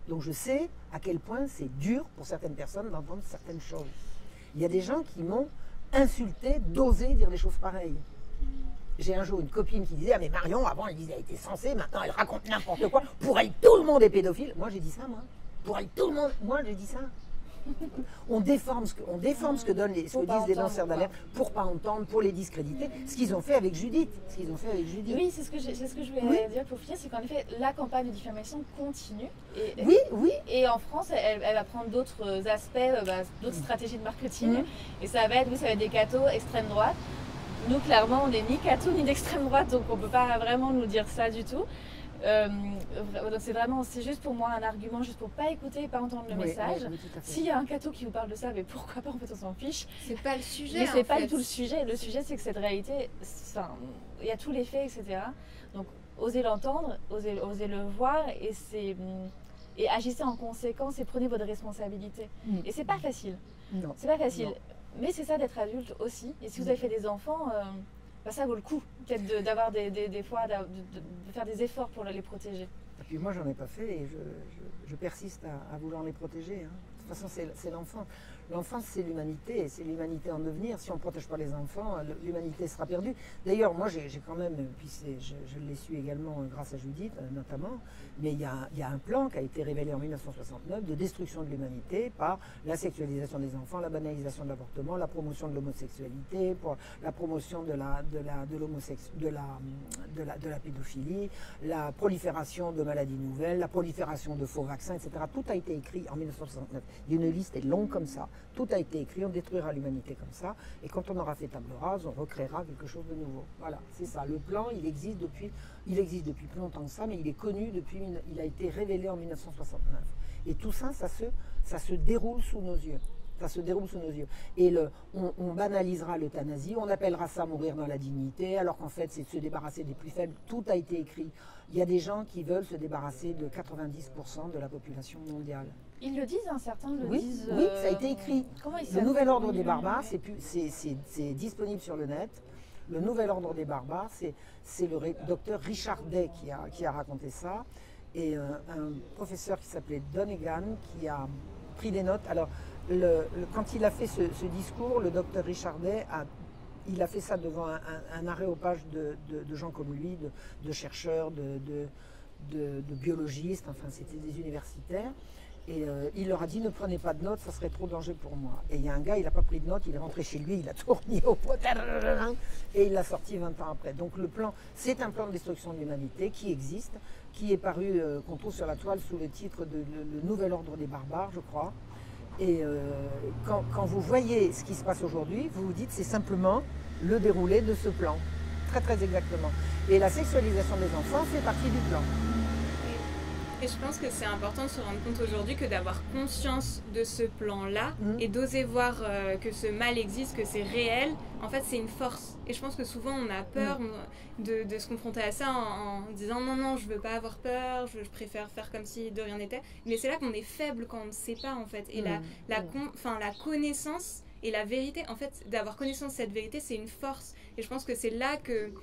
Donc je sais à quel point c'est dur pour certaines personnes d'entendre certaines choses. Il y a des gens qui m'ont insulté d'oser dire des choses pareilles. J'ai un jour une copine qui disait « Ah mais Marion, avant elle disait elle était censée, maintenant elle raconte n'importe quoi. Pour elle, tout le monde est pédophile. » Moi j'ai dit ça, moi. Pour elle, tout le monde... Moi j'ai dit ça. On déforme ce que donnent ce que disent les lanceurs d'alerte pour pas entendre, pour les discréditer. Ce qu'ils ont fait avec Judith. Oui, c'est ce que je voulais dire pour finir, c'est qu'en effet, la campagne de diffamation continue. Oui. Et en France, elle va prendre d'autres aspects, d'autres stratégies de marketing. Et ça va être des cathos extrême droite. Nous, clairement, on n'est ni catho ni d'extrême droite, donc on ne peut pas vraiment nous dire ça du tout. C'est juste pour moi un argument, juste pour pas écouter et pas entendre le message. S'il y a un catho qui vous parle de ça, mais pourquoi pas, en fait on s'en fiche. C'est pas le sujet. Mais c'est pas du tout le sujet. Le sujet, c'est que cette réalité, il y a tous les faits, etc. Donc osez l'entendre, osez le voir et agissez en conséquence et prenez votre responsabilité. Et c'est pas facile. Non. C'est pas facile. Non. Mais c'est ça d'être adulte aussi. Et si vous avez fait des enfants, ça vaut le coup peut-être d'avoir des fois de faire des efforts pour les protéger. Et puis moi j'en ai pas fait et je persiste à vouloir les protéger. Hein. De toute façon c'est l'enfant. L'enfance c'est l'humanité, c'est l'humanité en devenir. Si on ne protège pas les enfants, l'humanité sera perdue. D'ailleurs moi j'ai quand même, puis je l'ai su également grâce à Judith notamment, mais il y a un plan qui a été révélé en 1969 de destruction de l'humanité par la sexualisation des enfants, la banalisation de l'avortement, la promotion de l'homosexualité, la promotion de la pédophilie, la prolifération de maladies nouvelles, la prolifération de faux vaccins, etc. Tout a été écrit en 1969. Il y a une liste est longue comme ça. Tout a été écrit, on détruira l'humanité comme ça. Et quand on aura fait table rase, on recréera quelque chose de nouveau. Voilà, c'est ça. Le plan, il existe depuis plus longtemps que ça, mais il est connu il a été révélé en 1969. Et tout ça, ça se déroule sous nos yeux. Ça se déroule sous nos yeux. Et on banalisera l'euthanasie, on appellera ça mourir dans la dignité, alors qu'en fait, c'est de se débarrasser des plus faibles. Tout a été écrit. Il y a des gens qui veulent se débarrasser de 90% de la population mondiale. Ils le disent, certains le disent. Oui, ça a été écrit. Le Nouvel Ordre des Barbares, c'est disponible sur le net. Le Nouvel Ordre des Barbares, c'est le docteur Richard Day qui a raconté ça. Et un professeur qui s'appelait Donegan qui a pris des notes. Alors, quand il a fait ce discours, le docteur Richard Day il a fait ça devant un aréopage de gens comme lui, de chercheurs, de biologistes, enfin c'était des universitaires. Et il leur a dit ne prenez pas de notes, ça serait trop dangereux pour moi. Et il y a un gars, il n'a pas pris de notes, il est rentré chez lui, il a tout remis au pot et il l'a sorti 20 ans après. Donc le plan, c'est un plan de destruction de l'humanité qui existe, qui est paru, qu'on trouve sur la toile sous le titre de Le Nouvel Ordre des Barbares, je crois. Et quand vous voyez ce qui se passe aujourd'hui, vous vous dites c'est simplement le déroulé de ce plan. Très très exactement. Et la sexualisation des enfants fait partie du plan. Et je pense que c'est important de se rendre compte aujourd'hui que d'avoir conscience de ce plan-là et d'oser voir que ce mal existe, que c'est réel, en fait c'est une force. Et je pense que souvent on a peur de se confronter à ça en disant non, je veux pas avoir peur, je préfère faire comme si de rien n'était. Mais c'est là qu'on est faible quand on ne sait pas en fait. Et la connaissance et la vérité, en fait, d'avoir connaissance de cette vérité, c'est une force. Et je pense que c'est là qu'il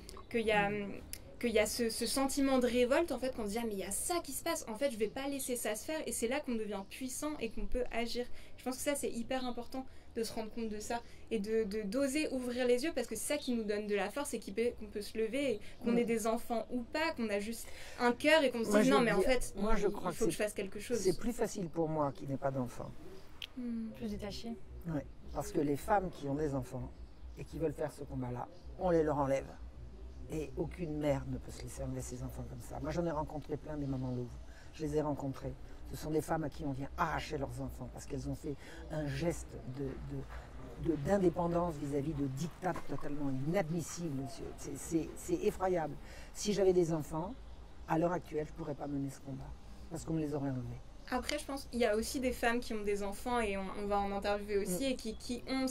y a ce sentiment de révolte, en fait, qu'on se dit ah mais il y a ça qui se passe, en fait je vais pas laisser ça se faire, et c'est là qu'on devient puissant et qu'on peut agir. Je pense que ça c'est hyper important de se rendre compte de ça et d'oser ouvrir les yeux, parce que c'est ça qui nous donne de la force et qu'on peut se lever, et qu'on ait des enfants ou pas, qu'on a juste un cœur et qu'on se dise non mais en fait il faut que je fasse quelque chose. C'est plus facile pour moi qui n'ai pas d'enfants. Plus détaché. Oui, parce que les femmes qui ont des enfants et qui veulent faire ce combat-là, on les leur enlève. Et aucune mère ne peut se laisser enlever ses enfants comme ça. Moi, j'en ai rencontré plein des mamans louves. Je les ai rencontrées. Ce sont des femmes à qui on vient arracher leurs enfants parce qu'elles ont fait un geste d'indépendance vis-à-vis de diktats totalement inadmissibles. C'est effroyable. Si j'avais des enfants, à l'heure actuelle, je ne pourrais pas mener ce combat parce qu'on me les aurait enlevés. Après, je pense qu'il y a aussi des femmes qui ont des enfants, et on va en interviewer aussi, et qui ont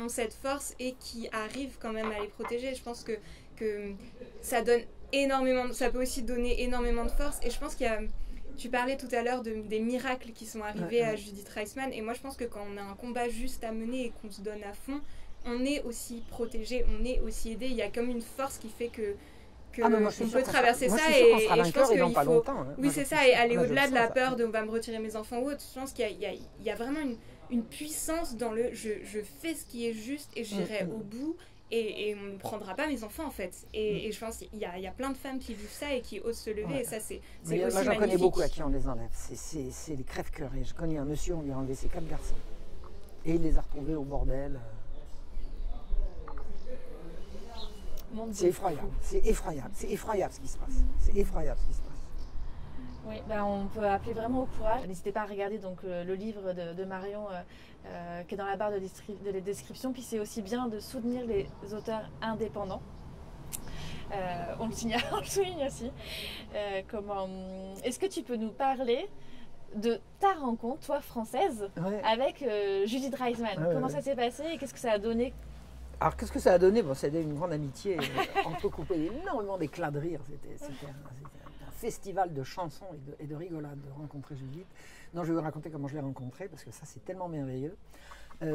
cette force et qui arrivent quand même à les protéger. Je pense que ça donne énormément, ça peut aussi donner énormément de force. Et je pense qu'il y a, tu parlais tout à l'heure des miracles qui sont arrivés à Judith Reisman, et moi je pense que quand on a un combat juste à mener et qu'on se donne à fond, on est aussi protégé, on est aussi aidé. Il y a comme une force qui fait que on peut traverser ça, et je pense qu'il faut oui c'est ça, et aller au-delà de la peur de on va me retirer mes enfants ou autre. Je pense qu'il y a vraiment une puissance dans le je fais ce qui est juste et j'irai au bout, et on ne prendra pas mes enfants en fait. Et je pense qu'il y a plein de femmes qui vivent ça et qui osent se lever, et ça c'est aussi moi, j'en connais magnifique. beaucoup à qui on les enlève. C'est des crève-cœurs. Et je connais un monsieur, on lui a enlevé ses 4 garçons. Et il les a retrouvés au bordel. C'est effroyable, c'est effroyable, c'est effroyable ce qui se passe. C'est effroyable ce qui se passe. Oui, on peut appeler vraiment au courage. N'hésitez pas à regarder donc, le livre de Marion qui est dans la barre de la description. Puis c'est aussi bien de soutenir les auteurs indépendants. On le souligne aussi. Est-ce que tu peux nous parler de ta rencontre, toi française, avec Judith Reisman? Comment ça s'est passé et qu'est-ce que ça a donné? Alors, qu'est-ce que ça a donné? Ça a donné une grande amitié, entrecoupée énormément d'éclats de rire. C'était un festival de chansons et de rigolades de rencontrer Judith. Non, je vais vous raconter comment je l'ai rencontrée, parce que ça, c'est tellement merveilleux.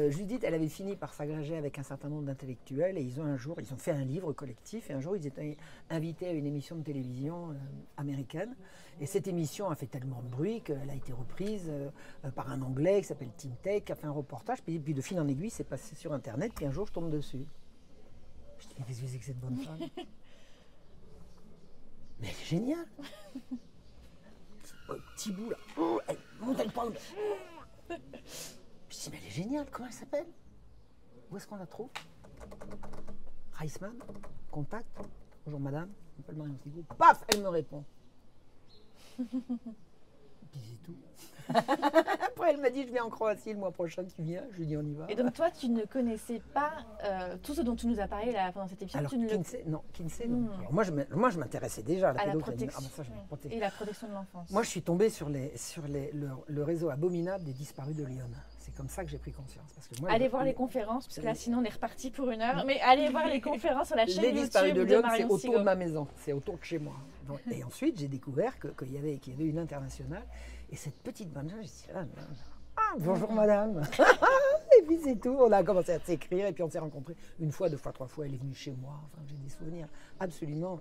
Judith, elle avait fini par s'agréger avec un certain nombre d'intellectuels, et ils ont fait un livre collectif, et un jour, ils étaient invités à une émission de télévision américaine. Et cette émission a fait tellement de bruit qu'elle a été reprise par un Anglais qui s'appelle Tim Tech, qui a fait un reportage, puis de fil en aiguille, c'est passé sur Internet, puis un jour, je tombe dessus. Je dis, mais qu'est-ce que c'est que cette bonne femme? Mais elle est géniale. Petit bout, là. Elle monte, elle parle. Je dis, mais elle est géniale, comment elle s'appelle? Où est-ce qu'on la trouve? Reisman, contact. Bonjour madame, je m'appelle Marion Sigou. Paf, elle me répond. Puis c'est tout. Après, elle m'a dit, je viens en Croatie le mois prochain, tu viens? Je lui ai dit, on y va. Et donc, toi, tu ne connaissais pas tout ce dont tu nous as parlé là, pendant cette émission? Alors, Kinsey, non. Alors, moi, je m'intéressais déjà à la protection. Et la protection de l'enfance. Moi, je suis tombée sur le réseau abominable des disparus de Lyon. C'est comme ça que j'ai pris conscience. Parce que moi, allez voir les conférences, parce que là, sinon, on est reparti pour 1 heure. Mais allez voir les conférences sur la chaîne YouTube disparus de Lyon, c'est Marion autour de ma maison, c'est autour de chez moi. Donc, et ensuite, j'ai découvert qu'il y avait une internationale. Et cette petite bonne femme, je dis, bonjour madame. Et puis c'est tout, on a commencé à s'écrire et puis on s'est rencontrés 1 fois, 2 fois, 3 fois. Elle est venue chez moi. Enfin, j'ai des souvenirs absolument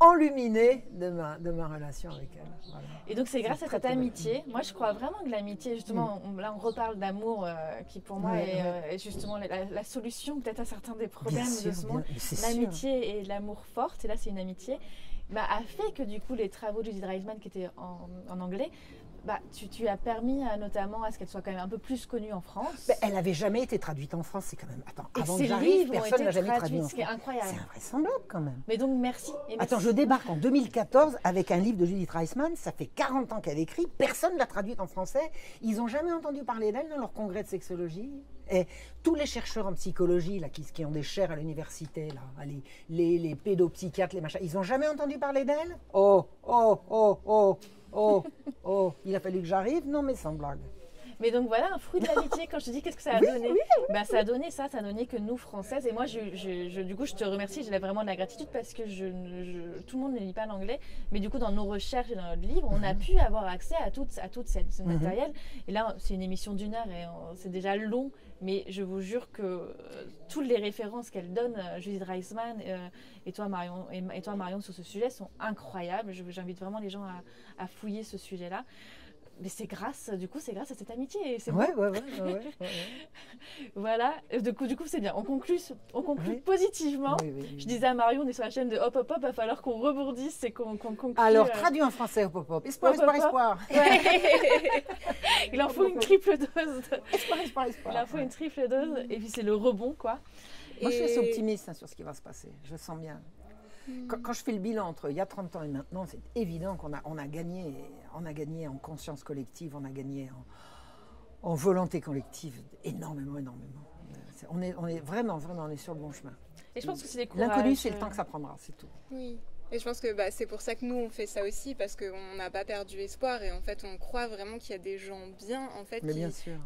enluminés de ma relation avec elle. Voilà. Et donc c'est grâce à cette amitié. Moi je crois vraiment que l'amitié, justement, là on reparle d'amour qui pour moi est justement la solution peut-être à certains des problèmes de ce monde. L'amitié et l'amour forte, et là c'est une amitié, a fait que du coup les travaux de Judith Reisman qui étaient en anglais, tu as permis notamment à ce qu'elle soit quand même un peu plus connue en France. Elle n'avait jamais été traduite en France, c'est quand même... Attends, avant que j'arrive, personne n'a jamais traduit en France. C'est incroyable. C'est invraisemblable quand même. Mais donc merci. Attends, je débarque en 2014 avec un livre de Judith Reisman, ça fait 40 ans qu'elle écrit, personne ne l'a traduite en français. Ils n'ont jamais entendu parler d'elle dans leur congrès de sexologie. Et tous les chercheurs en psychologie là, qui ont des chaires à l'université, là, les pédopsychiatres, les machins, ils n'ont jamais entendu parler d'elle. Oh, il a fallu que j'arrive? Non, mais sans blague. Mais donc voilà, un fruit de l'amitié. Quand je te dis qu'est-ce que ça a donné, ça a donné ça, a donné que nous, Françaises, et moi, du coup, je te remercie, j'ai vraiment de la gratitude parce que tout le monde ne lit pas l'anglais, mais du coup, dans nos recherches et dans notre livre, on a pu avoir accès à tout ce matériel. Et là, c'est une émission d'1 heure et c'est déjà long, mais je vous jure que toutes les références qu'elle donne, Judith Reisman et toi, Marion, sur ce sujet sont incroyables. J'invite vraiment les gens à fouiller ce sujet-là. Mais c'est grâce à cette amitié. C'est ouais. Voilà. Du coup, c'est bien. On conclut positivement. Oui. Je disais à Marion, on est sur la chaîne de Hop Hop Hop, il va falloir qu'on rebondisse et qu'on conclue. Alors, traduit en français, Hop Hop Hop. Espoir. Ouais. Il en faut une triple dose. Espoir. Il en faut une triple dose. Et puis, c'est le rebond, quoi. Moi, je suis assez optimiste sur ce qui va se passer. Je sens bien. Quand je fais le bilan entre il y a 30 ans et maintenant, c'est évident qu'on a gagné en conscience collective, on a gagné en volonté collective énormément. On est vraiment, on est sur le bon chemin. Et je pense que c'est des courages. L'inconnu, c'est le temps que ça prendra, c'est tout. Oui. Et je pense que c'est pour ça que nous, on fait ça aussi, parce qu'on n'a pas perdu espoir et en fait, on croit vraiment qu'il y a des gens bien, en fait,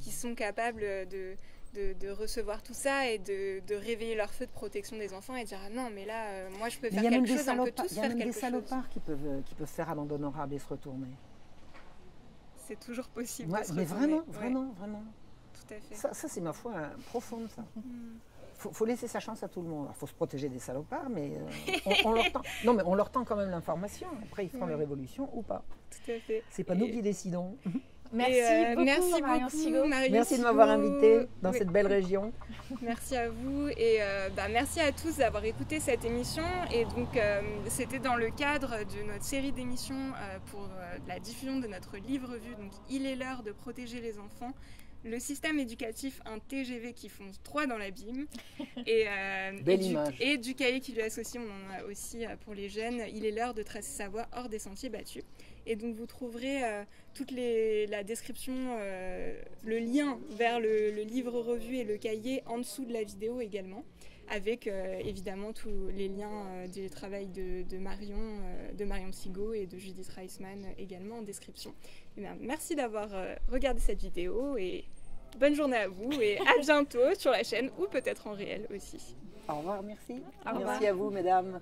qui sont capables de recevoir tout ça et de réveiller leur feu de protection des enfants et de dire ah non mais là moi je peux faire quelque chose, on peut tous faire quelque chose. Il y a même des salopards qui peuvent faire amende honorable et se retourner. C'est toujours possible. Ouais, mais vraiment. Tout à fait. Ça c'est ma foi profonde ça. Faut laisser sa chance à tout le monde. Il faut se protéger des salopards, mais on leur tend. Non, mais on leur tend quand même l'information. Après, ils feront leur évolution ou pas. Tout à fait. C'est pas nous qui décidons. Merci beaucoup, Marion Sigaud. Merci de m'avoir invitée dans cette belle région. Merci à vous et merci à tous d'avoir écouté cette émission. Et donc, c'était dans le cadre de notre série d'émissions pour la diffusion de notre livre-vue. Donc, il est l'heure de protéger les enfants. Le système éducatif, un TGV qui fonce droit dans l'abîme. Et du cahier qui lui associe, on en a aussi pour les jeunes. Il est l'heure de tracer sa voie hors des sentiers battus. Et donc vous trouverez la description, le lien vers le livre revue et le cahier en dessous de la vidéo également, avec évidemment tous les liens du travail de Marion Sigaud et de Judith Reisman également en description. Et bien, merci d'avoir regardé cette vidéo et bonne journée à vous et à bientôt sur la chaîne ou peut-être en réel aussi. Au revoir, merci. Au revoir. Merci à vous, mesdames.